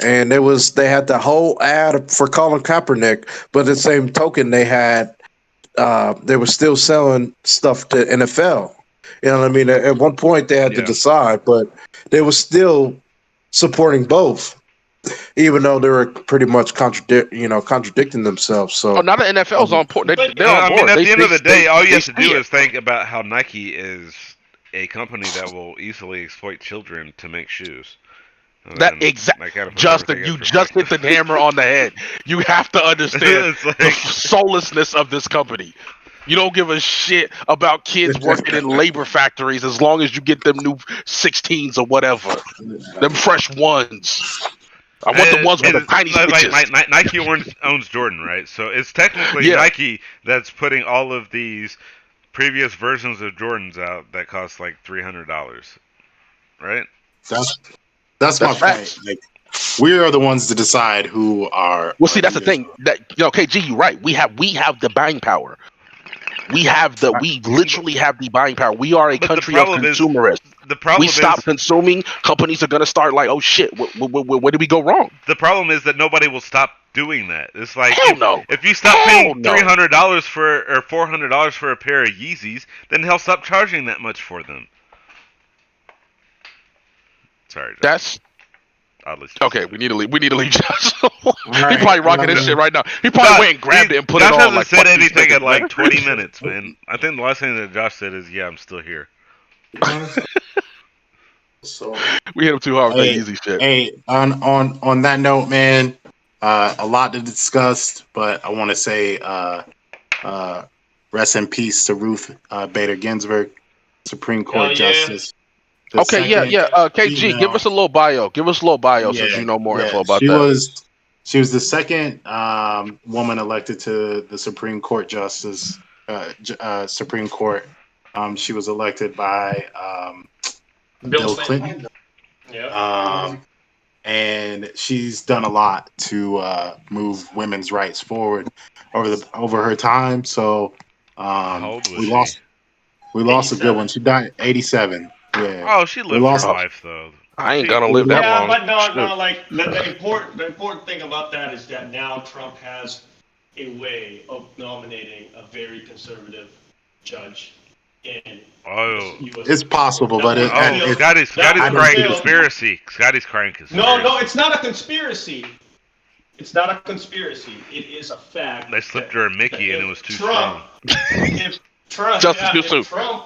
And they had the whole ad for Colin Kaepernick, but at the same token, they were still selling stuff to NFL. You know what I mean? At one point, they had to decide, but they were still supporting both, even though they were pretty much contradicting themselves. So, now the NFL's on board. They're on board. I mean, at the end of the day, all you have to see do it. is think about how Nike is a company that will easily exploit children to make shoes. That exactly, Justin. You just hit the hammer on the head. You have to understand the soullessness of this company. You don't give a shit about kids working in labor factories as long as you get them new 16s or whatever, them fresh ones. I want the ones with the tiny stitches. Nike owns Jordan, right? So it's technically Nike that's putting all of these previous versions of Jordans out that cost like $300, right? That's my point. Like, we are the ones to decide who are. Well, see, that's the thing. That KG, you're right. We have the buying power. We literally have the buying power. We are a country of consumerists. The problem we stop consuming. Companies are gonna start like, oh shit, where did we go wrong? The problem is that nobody will stop doing that. It's like if you stop paying $300 or $400 for a pair of Yeezys, then hell, stop charging that much for them. Sorry, Josh. That's okay. We need to leave. Josh. Right. He probably rocking his shit right now. He probably went and grabbed it and put it on. Josh hasn't like, said anything in like 20 minutes, man. I think the last thing that Josh said is, "Yeah, I'm still here." So we hit him too hard with that easy shit. Hey, on that note, man, a lot to discuss, but I want to say, rest in peace to Ruth Bader Ginsburg, Supreme Court Justice. Okay, KG, give us a little bio. Since you know more info about that. She was the second woman elected to the Supreme Court Justice, Supreme Court. She was elected by Bill Clinton. And she's done a lot to move women's rights forward over her time. So we lost a good one. She died at 87. Yeah. Oh, she lived her life though. I ain't gonna live that long. Yeah, but no. Like the important thing about that is that now Trump has a way of nominating a very conservative judge in. It's possible, but Scotty's crying conspiracy. Scotty's crying conspiracy. No, it's not a conspiracy. It's not a conspiracy. It is a fact. They slipped her a Mickey and it was too strong. If Trump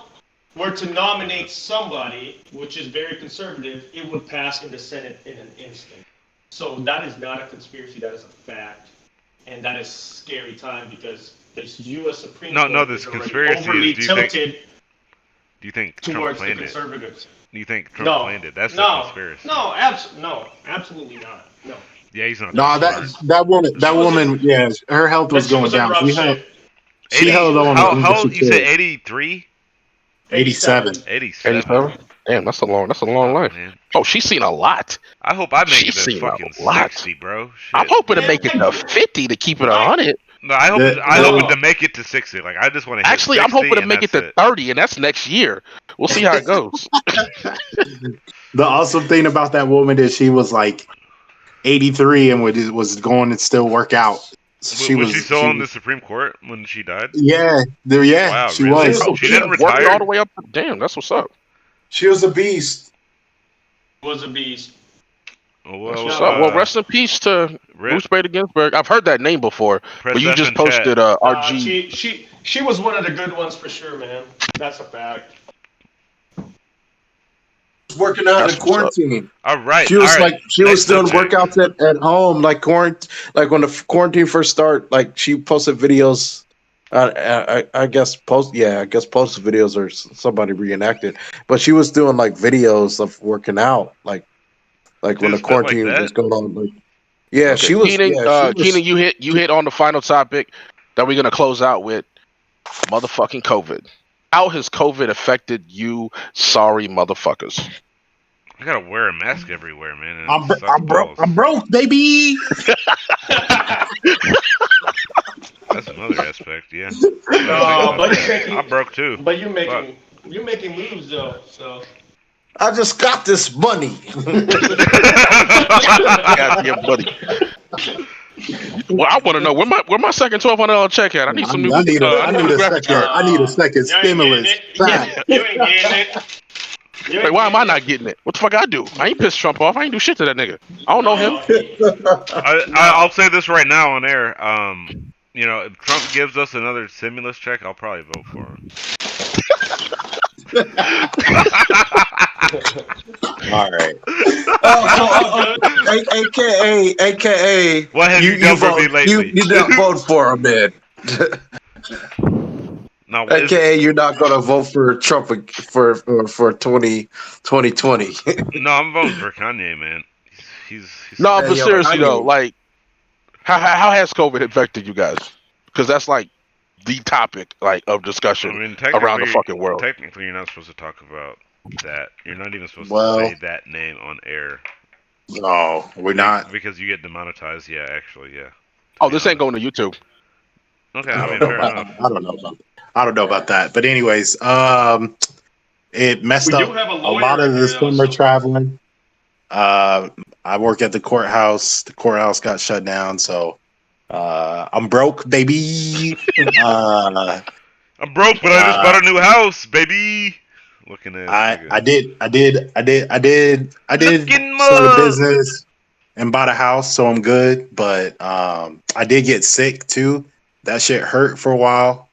were to nominate somebody, which is very conservative, it would pass in the Senate in an instant. So that is not a conspiracy. That is a fact, and that is a scary time because the U.S. Supreme Court this is conspiracy overly is. tilted. Do you think Trump planned it? Do you think Trump planned it? That's a conspiracy. No, absolutely not. No. Yeah, he's not. No, that woman, yeah, her health was going down. She held on. How old? You said 83? 87. 87. Damn, that's a long life. Man. Oh, she's seen a lot. I hope I make it to fucking 60, bro. Shit. I'm hoping to make it to 50 to keep it 100. No, I hope to make it to 60. Like, I just want to. Actually, I'm hoping to make it to 30, and that's next year. We'll see how it goes. The awesome thing about that woman is she was like 83 and was going to still work out. Was she still on the Supreme Court when she died? Yeah, wow, she really? was. Oh, she didn't retire all the way up. Damn, that's what's up. She was a beast. Was a beast. Well, well, rest in peace to Ruth Bader Ginsburg. I've heard that name before, but you just posted RG. She was one of the good ones for sure, man. That's a fact. working out That's in what's up. quarantine. All right, She all was right. like, she was Next doing subject. workouts at home, like like when the quarantine first started. Like she posted videos. I guess I guess posted videos or somebody reenacted. But she was doing like videos of working out, like when Dude, the spit like quarantine was that. going on. Like, yeah, Okay, she was. Keenan. Yeah, she Keenan, was. you hit on the final topic that we're gonna close out with. Motherfucking COVID. How has COVID affected you, sorry motherfuckers? I gotta wear a mask everywhere, man, and it I'm bro- sucks balls. I'm broke, baby. That's another aspect, yeah. No, but you're I'm making, broke too. but you're Fuck. making, you're making moves though. So. I just got this money. Goddamn buddy. Well, I want to know where my second $1,200 check at. I need some new I need a graphics second. card. I need a second You ain't getting stimulus. it. You ain't getting it. You Like, ain't why am I getting not it. getting it? What the fuck I do? I ain't pissed Trump off. I ain't do shit to that nigga. I don't know him. No, I'll no. say this right now on air. If Trump gives us another stimulus check, I'll probably vote for him. All right. AKA, What have you you done for vote, me lately? you not vote for him, man. No, is it? AKA, you're not gonna vote for Trump for 2020. No, I'm voting for Kanye, man. He's No, Hey, but yo, seriously though, Kanye. like, how has COVID affected you guys? Because that's like the topic like of I discussion mean, around the fucking world. technically, you're not supposed to talk about that. You're not even supposed to Well, say that name on air no, we're not. because you get demonetized. Yeah, actually, yeah. To Oh, be this ain't honest. going to YouTube. Okay, I I don't mean, know fair about. enough. I don't know about that. But anyways, it messed We do up have a a lot lawyer in of the here though, summer so. traveling. I work at the courthouse. The courthouse got shut down, so I'm broke, baby. uh, I'm broke, but I just uh, bought a new house, baby. Looking ass nigga. I did Looking start a more. business and bought a house, so I'm good. But I did get sick too. That shit hurt for a while.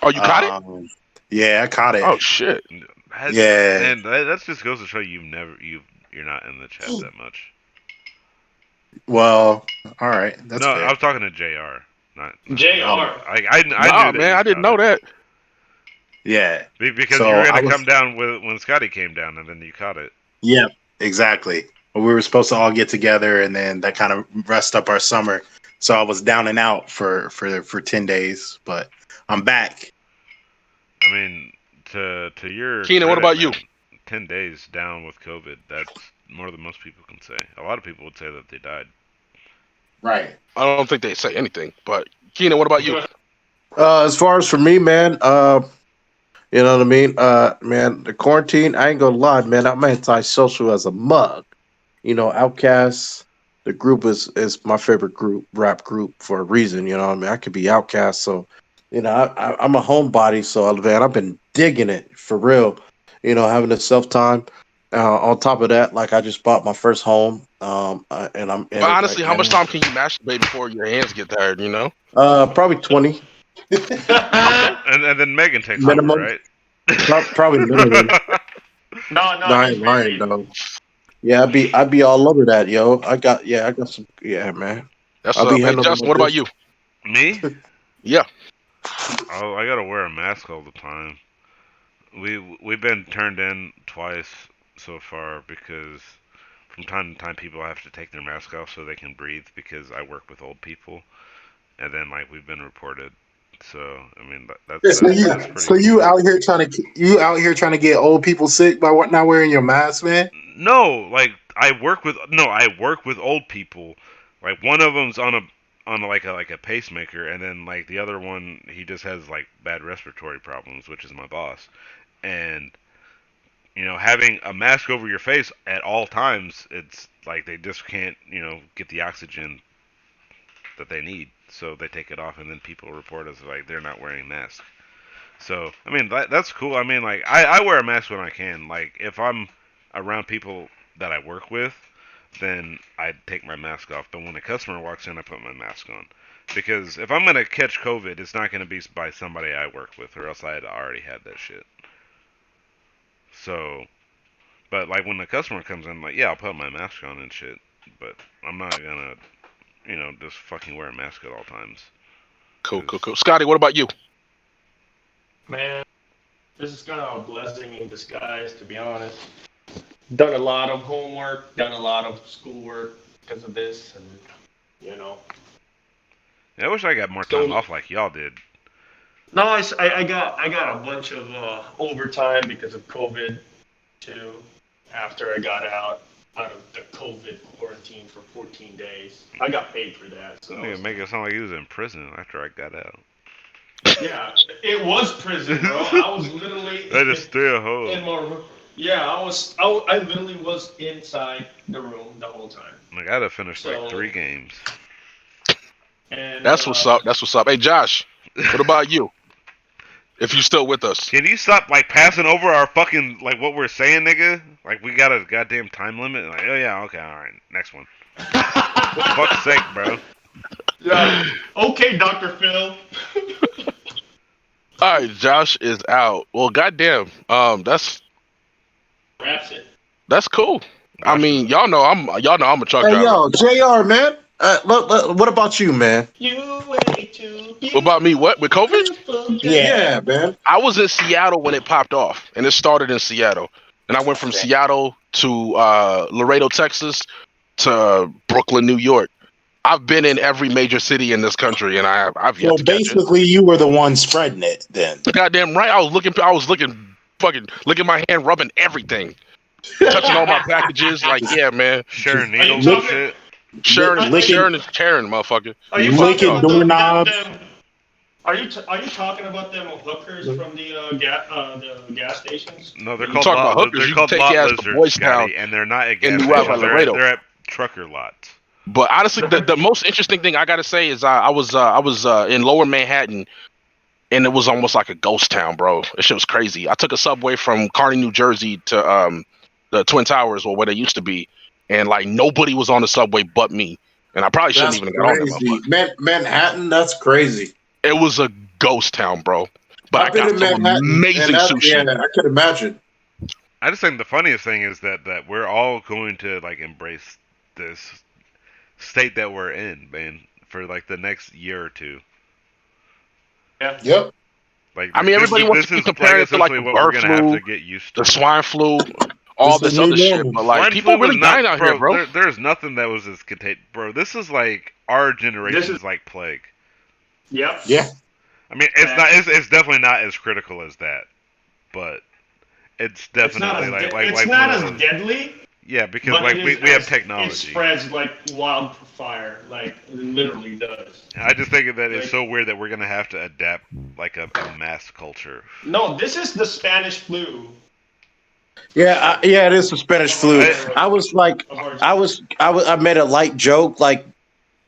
Oh, you caught it? Yeah, I caught it. Oh shit. Yeah, Man, that just goes to show you're not in the chat that much. well, all right, that's No, I fair. was talking to Jr. Not you. Oh, JR. I Nah, knew that man, you I didn't caught know it that. yeah. because you So were I gonna was, come down when Scotty came down, and then you caught it. yeah, exactly. We were supposed to all get together, and then that kind of rest up our summer. So I was down and out for 10 days, but I'm back. I mean, to your Keenan, what credit, about you? man, 10 days down with COVID. That's more than most people can say. A lot of people would say that they died. Right. I don't think they say anything. But Keenan, what about you? As far as for me, man, you know what I mean? Man, the quarantine, I ain't gonna lie, man, I'm antisocial as a mug. You know, Outcast, the group is my favorite group, rap group for a reason. You know what I mean? I could be Outcast, so you know, I'm a homebody, so man, I've been digging it for real. You know, having the self time. On top of that, like I just bought my first home, and I'm But and honestly, like how you much know, time can you masturbate before your hands get tired? You know? probably 20 Okay. And then Megan takes over, minimum, right? probably minimum. No, No, I he's ain't lying married. though. Yeah, I'd be all over that, yo. I got some, yeah, man. That's I'll be Hey, handling Justin, my what about business. you? Me? Yeah. Oh, I gotta wear a mask all the time. We've been turned in twice so far because from time to time people have to take their mask off so they can breathe because I work with old people, and then like we've been reported. So I mean Yeah, that's pretty so cool. you out here trying to get old people sick by what not wearing your mask, man? No, like I work with old people. Like one of them's on like a pacemaker, and then like the other one he just has like bad respiratory problems, which is my boss. And having a mask over your face at all times, it's like they just can't get the oxygen that they need, so they take it off, and then people report us like they're not wearing masks. So I mean that's cool. I mean like I wear a mask when I can. Like if I'm around people that I work with, then I take my mask off. But when a customer walks in, I put my mask on. Because if I'm gonna catch COVID, it's not gonna be by somebody I work with, or else I had already had that shit. So, But like when the customer comes in, like, yeah, I'll put my mask on and shit. But I'm not gonna, just fucking wear a mask at all times. Cool. Scotty, what about you? Man, this is kind of a blessing in disguise, to be honest. Done a lot of homework, done a lot of schoolwork because of this, and you know. Yeah, I wish I got more time off like y'all did. No, I got a bunch of overtime because of COVID too. After I got out of the COVID quarantine for 14 days, I got paid for that. So Nigga make it sound like he was in prison after I got out. yeah, it was prison, bro. I was literally I just threw a hole. in my room. Yeah, I literally was inside the room the whole time. Like I'd have finished like 3 games. And That's what's up. Hey, Josh, what about you? If you still with us, can you stop like passing over our fucking like what we're saying, nigga? Like we got a goddamn time limit. Like, oh yeah, okay, all right, next one. Fuck's sake, bro. Yeah. Okay, Dr. Phil. all right, Josh is out. Well, goddamn, that's it. That's cool. I mean, y'all know I'm a truck driver. Yo, Jr. Man, what about you, man? What about me? What with COVID? Yeah, man. I was in Seattle when it popped off, and it started in Seattle, and I went from Seattle to Laredo, Texas, to Brooklyn, New York. I've been in every major city in this country, and I've yet to catch it. So basically, you were the one spreading it then. Goddamn right. I was looking, fucking licking my hand, rubbing everything, touching all my packages. Like, yeah, man. Sharing needles and shit. Sharing and caring, motherfucker. Are you licking doorknobs? Are you talking about them hookers from the gas stations? No, they're You called talking about lot, hookers, they're you called take lot your ass to lizards, Boys Town Scotty, and they're not at and gas you out stations. by Laredo. They're at trucker lots. But honestly, the most interesting thing I gotta say is I was in Lower Manhattan, and it was almost like a ghost town, bro. That shit was crazy. I took a subway from Kearny, New Jersey to the Twin Towers, or where they used to be, and like nobody was on the subway but me. And I probably shouldn't even have got on that motherfucker. Manhattan, that's crazy. It was a ghost town, bro. But I've been in Manhattan, amazing sushi. Yeah, I can imagine. I just think the funniest thing is that we're all going to like embrace this state that we're in, man, for like the next year or two. Yeah. Yep. Like, I mean, everybody wants to compare it to like the what we're bird gonna have flu, to get used to. the swine flu, all this other shit. But like, people really dying out here, bro. There's nothing that was as contagious, bro. This is like our generation's like plague. Yep. Yeah. I mean, it's definitely not as critical as that, but it's definitely it's not as deadly. Yeah, because like we have technology. It spreads like wildfire, like it literally does. I just think that it's so weird that we're gonna have to adapt like a mass culture. No, this is the Spanish flu. Yeah, it is the Spanish flu. I made a light joke like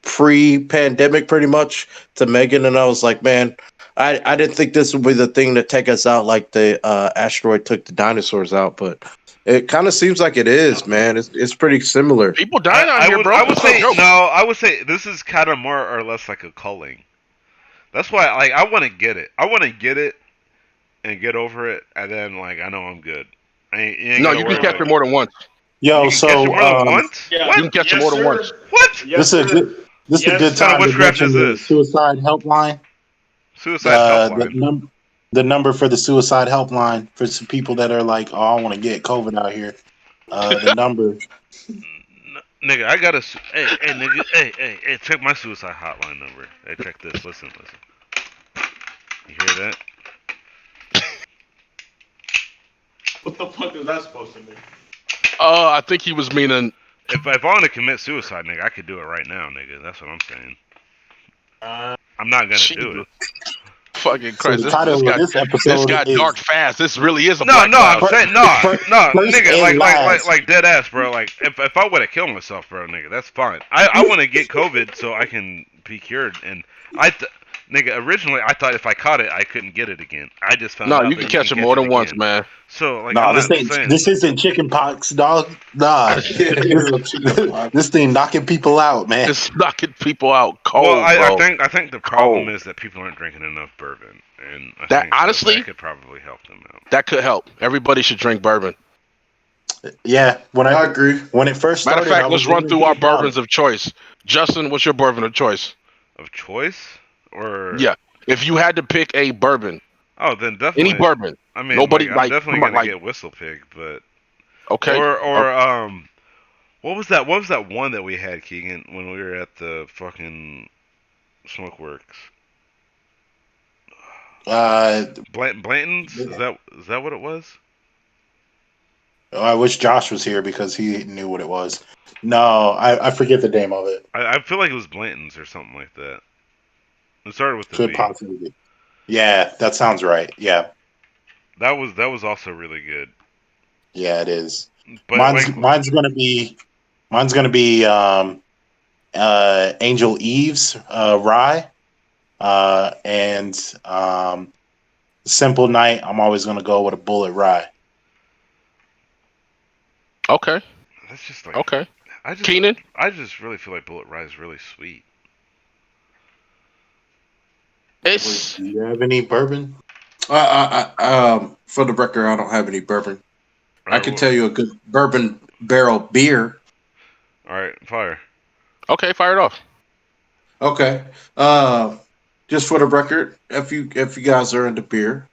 pre-pandemic, pretty much, to Megan, and I was like, man, I didn't think this would be the thing to take us out like the asteroid took the dinosaurs out, but it kind of seems like it is, man. It's pretty similar. People dying out here, bro. I would say this is kind of more or less like a culling. That's why, like, I want to get it. I want to get it and get over it, and then like I know I'm good. No, you can catch it more than once. Yo, catch it more than once? Yeah. You can catch it more than once. What? Yes, This is a good time to mention the suicide helpline. Suicide helpline. The number for the suicide helpline for some people that are like, oh, I want to get COVID out here. The number. Nigga, I got hey, nigga, hey, check my suicide hotline number. Hey, check this. Listen. You hear that? What the fuck is that supposed to mean? I think he was meaning. If I want to commit suicide, nigga, I could do it right now, nigga. That's what I'm saying. I'm not gonna do it. Fucking Christ! So the title of this episode got is dark fast. This really is a Blac Kloud. I'm saying First nigga, and like dead ass, bro. Like if I would have killed myself, bro, nigga, that's fine. I want to get COVID so I can be cured, and nigga, originally I thought if I caught it, I couldn't get it again. I just found out. No, you can catch it more than once, man. So like, no, this isn't chicken pox, dog. Nah, this thing knocking people out, man. It's knocking people out cold. Well, bro. I think the problem is that people aren't drinking enough bourbon, and I think honestly that could probably help them out. That could help. Everybody should drink bourbon. Yeah, I agree. when it first Matter of started, I fact, was let's run really through our big on bourbons it. of choice. Justin, what's your bourbon of choice? Of choice, or Yeah, if you had to pick a bourbon, then any definitely. bourbon, I mean, nobody I'm like definitely come on, gonna like get Whistle Pig, but okay, or what was that? What was that one that we had, Keegan, when we were at the fucking Smokeworks? Uh, Blanton's? Is that what it was? I wish Josh was here because he knew what it was. No, I forget the name of it. I feel like it was Blanton's or something like that. It started with the Could B. possibly be. Yeah, that sounds right. Yeah, That was also really good. yeah, it is. But like, Mine's gonna be Angel Eve's rye, and Simple Night. I'm always gonna go with a Bullet Rye. okay, that's just like okay. I just Keenan, I just really feel like Bullet Rye is really sweet. it's Do you have any bourbon? For the record, I don't have any bourbon. All I right, can tell you a good bourbon barrel beer. all right, fire. okay. Fire it off. Okay. Just for the record, if you guys are into beer,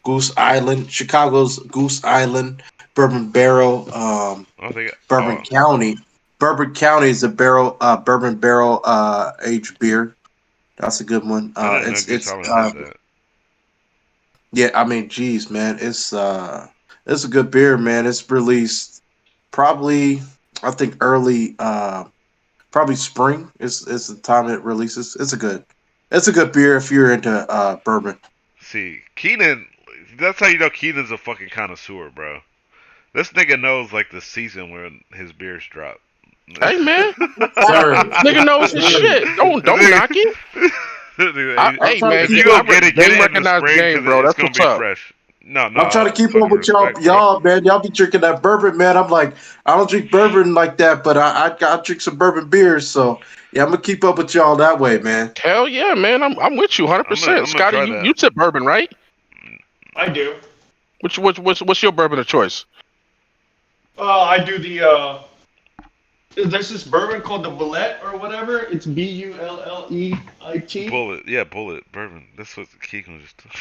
Goose Island, Chicago's Goose Island Bourbon Barrel, I think. Bourbon Oh, County. Bourbon County is a bourbon barrel aged beer. That's a good one. I didn't know Goose Island had that. Yeah, I mean, geez, man, it's a good beer, man. It's released probably, I think early, probably spring is the time it releases. It's a good beer if you're into bourbon. See, Keenan. That's how you know Keenan's a fucking connoisseur, bro. This nigga knows like the season when his beers drop. Hey man, Sir, nigga knows his shit. Don't knock it. Dude, I'm Hey trying to man, if you keep go up. get it game in the recognized spring game, because bro. it's That's gonna what's be up. fresh. No, I'm trying to keep up fucking with y'all, respect, bro. man. Y'all be drinking that bourbon, man. I'm like, I don't drink bourbon like that, but I drink some bourbon beers. So yeah, I'm gonna keep up with y'all that way, man. Hell yeah, man. I'm with you I'm gonna 100%. Scotty, try you that. tip bourbon, right? I do. What's your bourbon of choice? I do there's this bourbon called the Bullet or whatever. It's Bulleit. Bullet bourbon. That's what Keegan was just.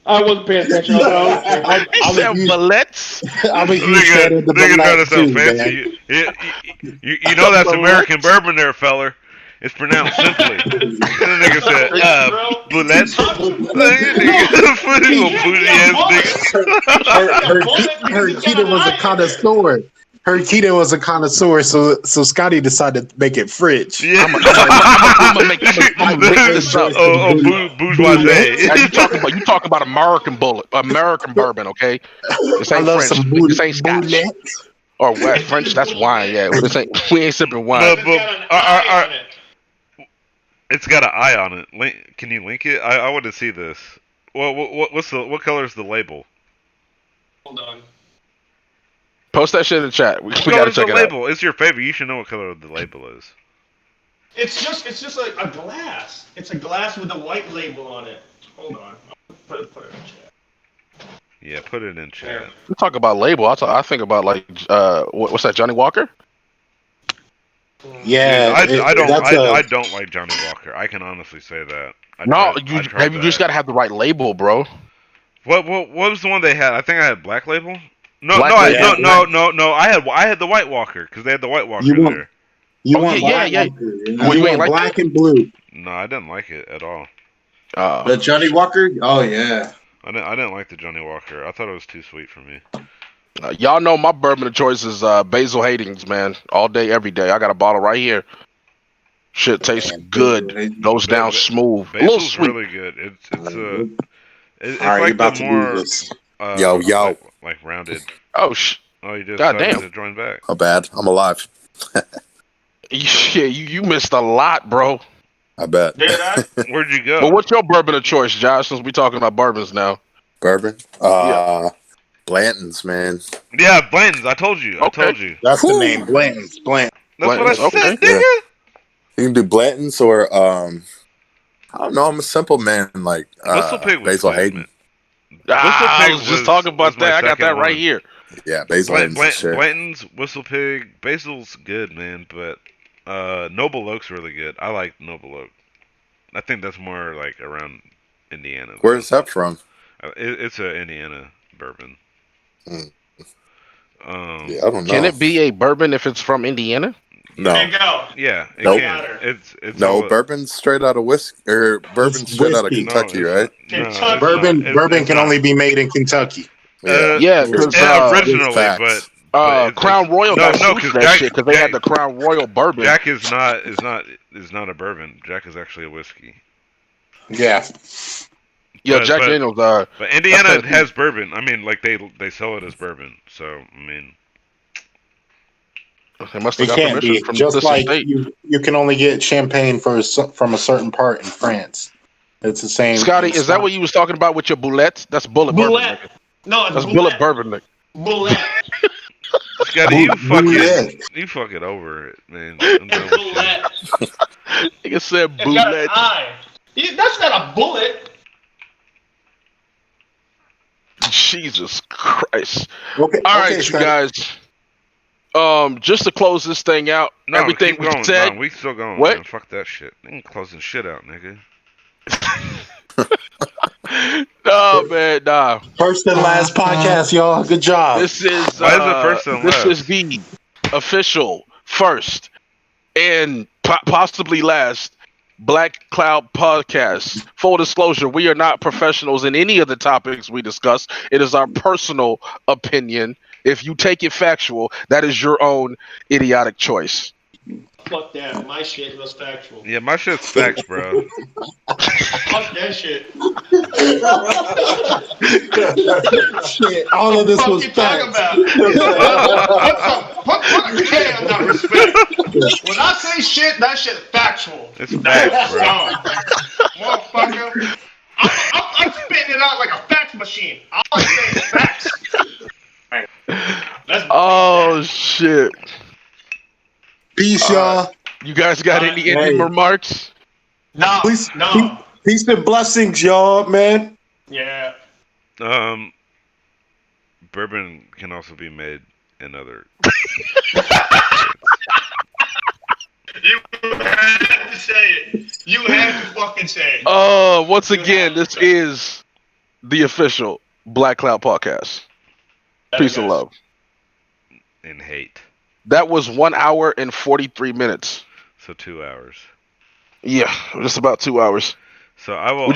I wasn't paying attention. I He was said used, bullets. I was used Nigga, to the nigga trying to black sound too, fancy. man. You know that's American bourbon there, feller. It's pronounced simply. And the nigga said, Bullet. You Little can't be bougie a ass bullet. nigga. You can't be a bullet because Her it's got Keaton an was a eye in there. connoisseur. Her Keaton was a connoisseur, so Scotty decided to make it French. Yeah. I'm gonna make this up. Bourgeoisie. Now you talking about American bourbon, okay? This I ain't love French. some This ain't Scotch or what? French. That's wine. Yeah, this ain't. We ain't sipping wine. But, It's got an eye on it. it's got an eye on it. Can you link it? I want to see this. What color is the label? Hold on. Post that shit in the chat. We What gotta color is the check it out. label? It's your favorite. You should know what color the label is. It's just a glass. It's a glass with a white label on it. Hold on. I'll put it in chat. Yeah, put it in chat. There. We talk about label. I think about like what's that? Johnny Walker. Yeah, Dude, I that's don't like Johnny Walker. I can honestly say that. No, I tried you that. just gotta have the right label, bro. What was the one they had? I think I had Black Label. No, Black no, Label. no. I had the White Walker because they had the White Walker you want there. you Oh, want yeah. black, What, you you ain't want like black that? and blue. No, I didn't like it at all. The Johnny Walker. Oh yeah. I didn't like the Johnny Walker. I thought it was too sweet for me. Y'all know my bourbon of choice is Basil Hastings, man. All day, every day. I got a bottle right here. Shit tastes Man, good. Basil Hastings. Goes down smooth. A little Basil's sweet. really good. It's All it's right, you're like the about to do more this. Yo, yo. like rounded. Oh Oh, you just God decided damn. to join back. Oh, bad. I'm alive. yeah, you missed a lot, bro. I bet. Did I? Where'd you go? But what's your bourbon of choice, Josh? Since we talking about bourbons now. Bourbon. Yeah. Blanton's, man. Yeah, Blanton's. I told you. Okay. That's Whew. the name, Blanton's. That's what I Blanton's. said, Okay. Yeah. nigga. You can do Blanton's or I don't know. I'm a simple man like Whistle Pig was Basil good, Hayden. man. I Pig was just talking was about my that. I got second that right one. here. Yeah, Basil Hayden's the shit. Blanton's Whistle Pig. Basil's good, man, but Noble Oak's really good. I like Noble Oak. I think that's more like around Indiana. Where's that from? It's a Indiana bourbon. Mm. Um, Yeah, I don't Can know. it be a bourbon if it's from Indiana? No. There you go. yeah, it Nope. can. It's No, all bourbon's straight out of whiskey, or bourbon's It's straight out of whiskey. no, Kentucky, it's right? not. No, Kentucky. it's not. Bourbon It's can not. only be made in Kentucky. Yeah. Yeah, True. because Originally, Facts. but Crown Royal no, got no, sued because for that shit because they had the Crown Royal bourbon. Jack is not a bourbon. Jack is actually a whiskey. Yeah. Yeah, but- Jack but- Daniels. But Indiana Tennessee. has bourbon. I mean, like they sell it as bourbon. So I mean, They must It have got can't permission be. from Just the like state. you can only get champagne from a certain part in France. It's the same. Scotty, it's is that not- what you was talking about with your boulettes? That's bullet bourbon. Bullet. Nigga. No, it's That's bullet. bullet bourbon. Nigga. Bullet. Scotty, you Bullet. fucking over it, man. I'm done with you. Bullet. Nigga said It's got an bullet. I. That's not a bullet. Jesus Christ. Okay. All right, okay, you Scotty. guys. Just to close this thing out, No, everything keep we going. said. No, we still going. What? Man. Fuck that shit. They ain't closing shit out, nigga. No, man, nah. First and last podcast, y'all. Good job. This is Why is it first and this last? is the official first and possibly last Blac Kloud podcast. Full disclosure: we are not professionals in any of the topics we discuss. It is our personal opinion. If you take it factual, that is your own idiotic choice. Fuck that. My shit was factual. Yeah, my shit's facts, bro. Fuck that shit. Shit, all of this What was you talking facts. about? Put a K on that respect. When I say shit, that shit factual. It's facts, bro. Motherfucker. I'm spitting it out like a fax machine. All I say is facts. Right. Oh shit! Peace, y'all. You guys got any Hey. ending remarks? No, Peace, no. peace and blessings, y'all, man. Yeah. Bourbon can also be made in other. You had to say it. You had to fucking say it. Once again, this is the official Blac Kloud podcast. Peace and love. And hate. That was 1 hour and 43 minutes. So 2 hours. Yeah, just about 2 hours. So I will.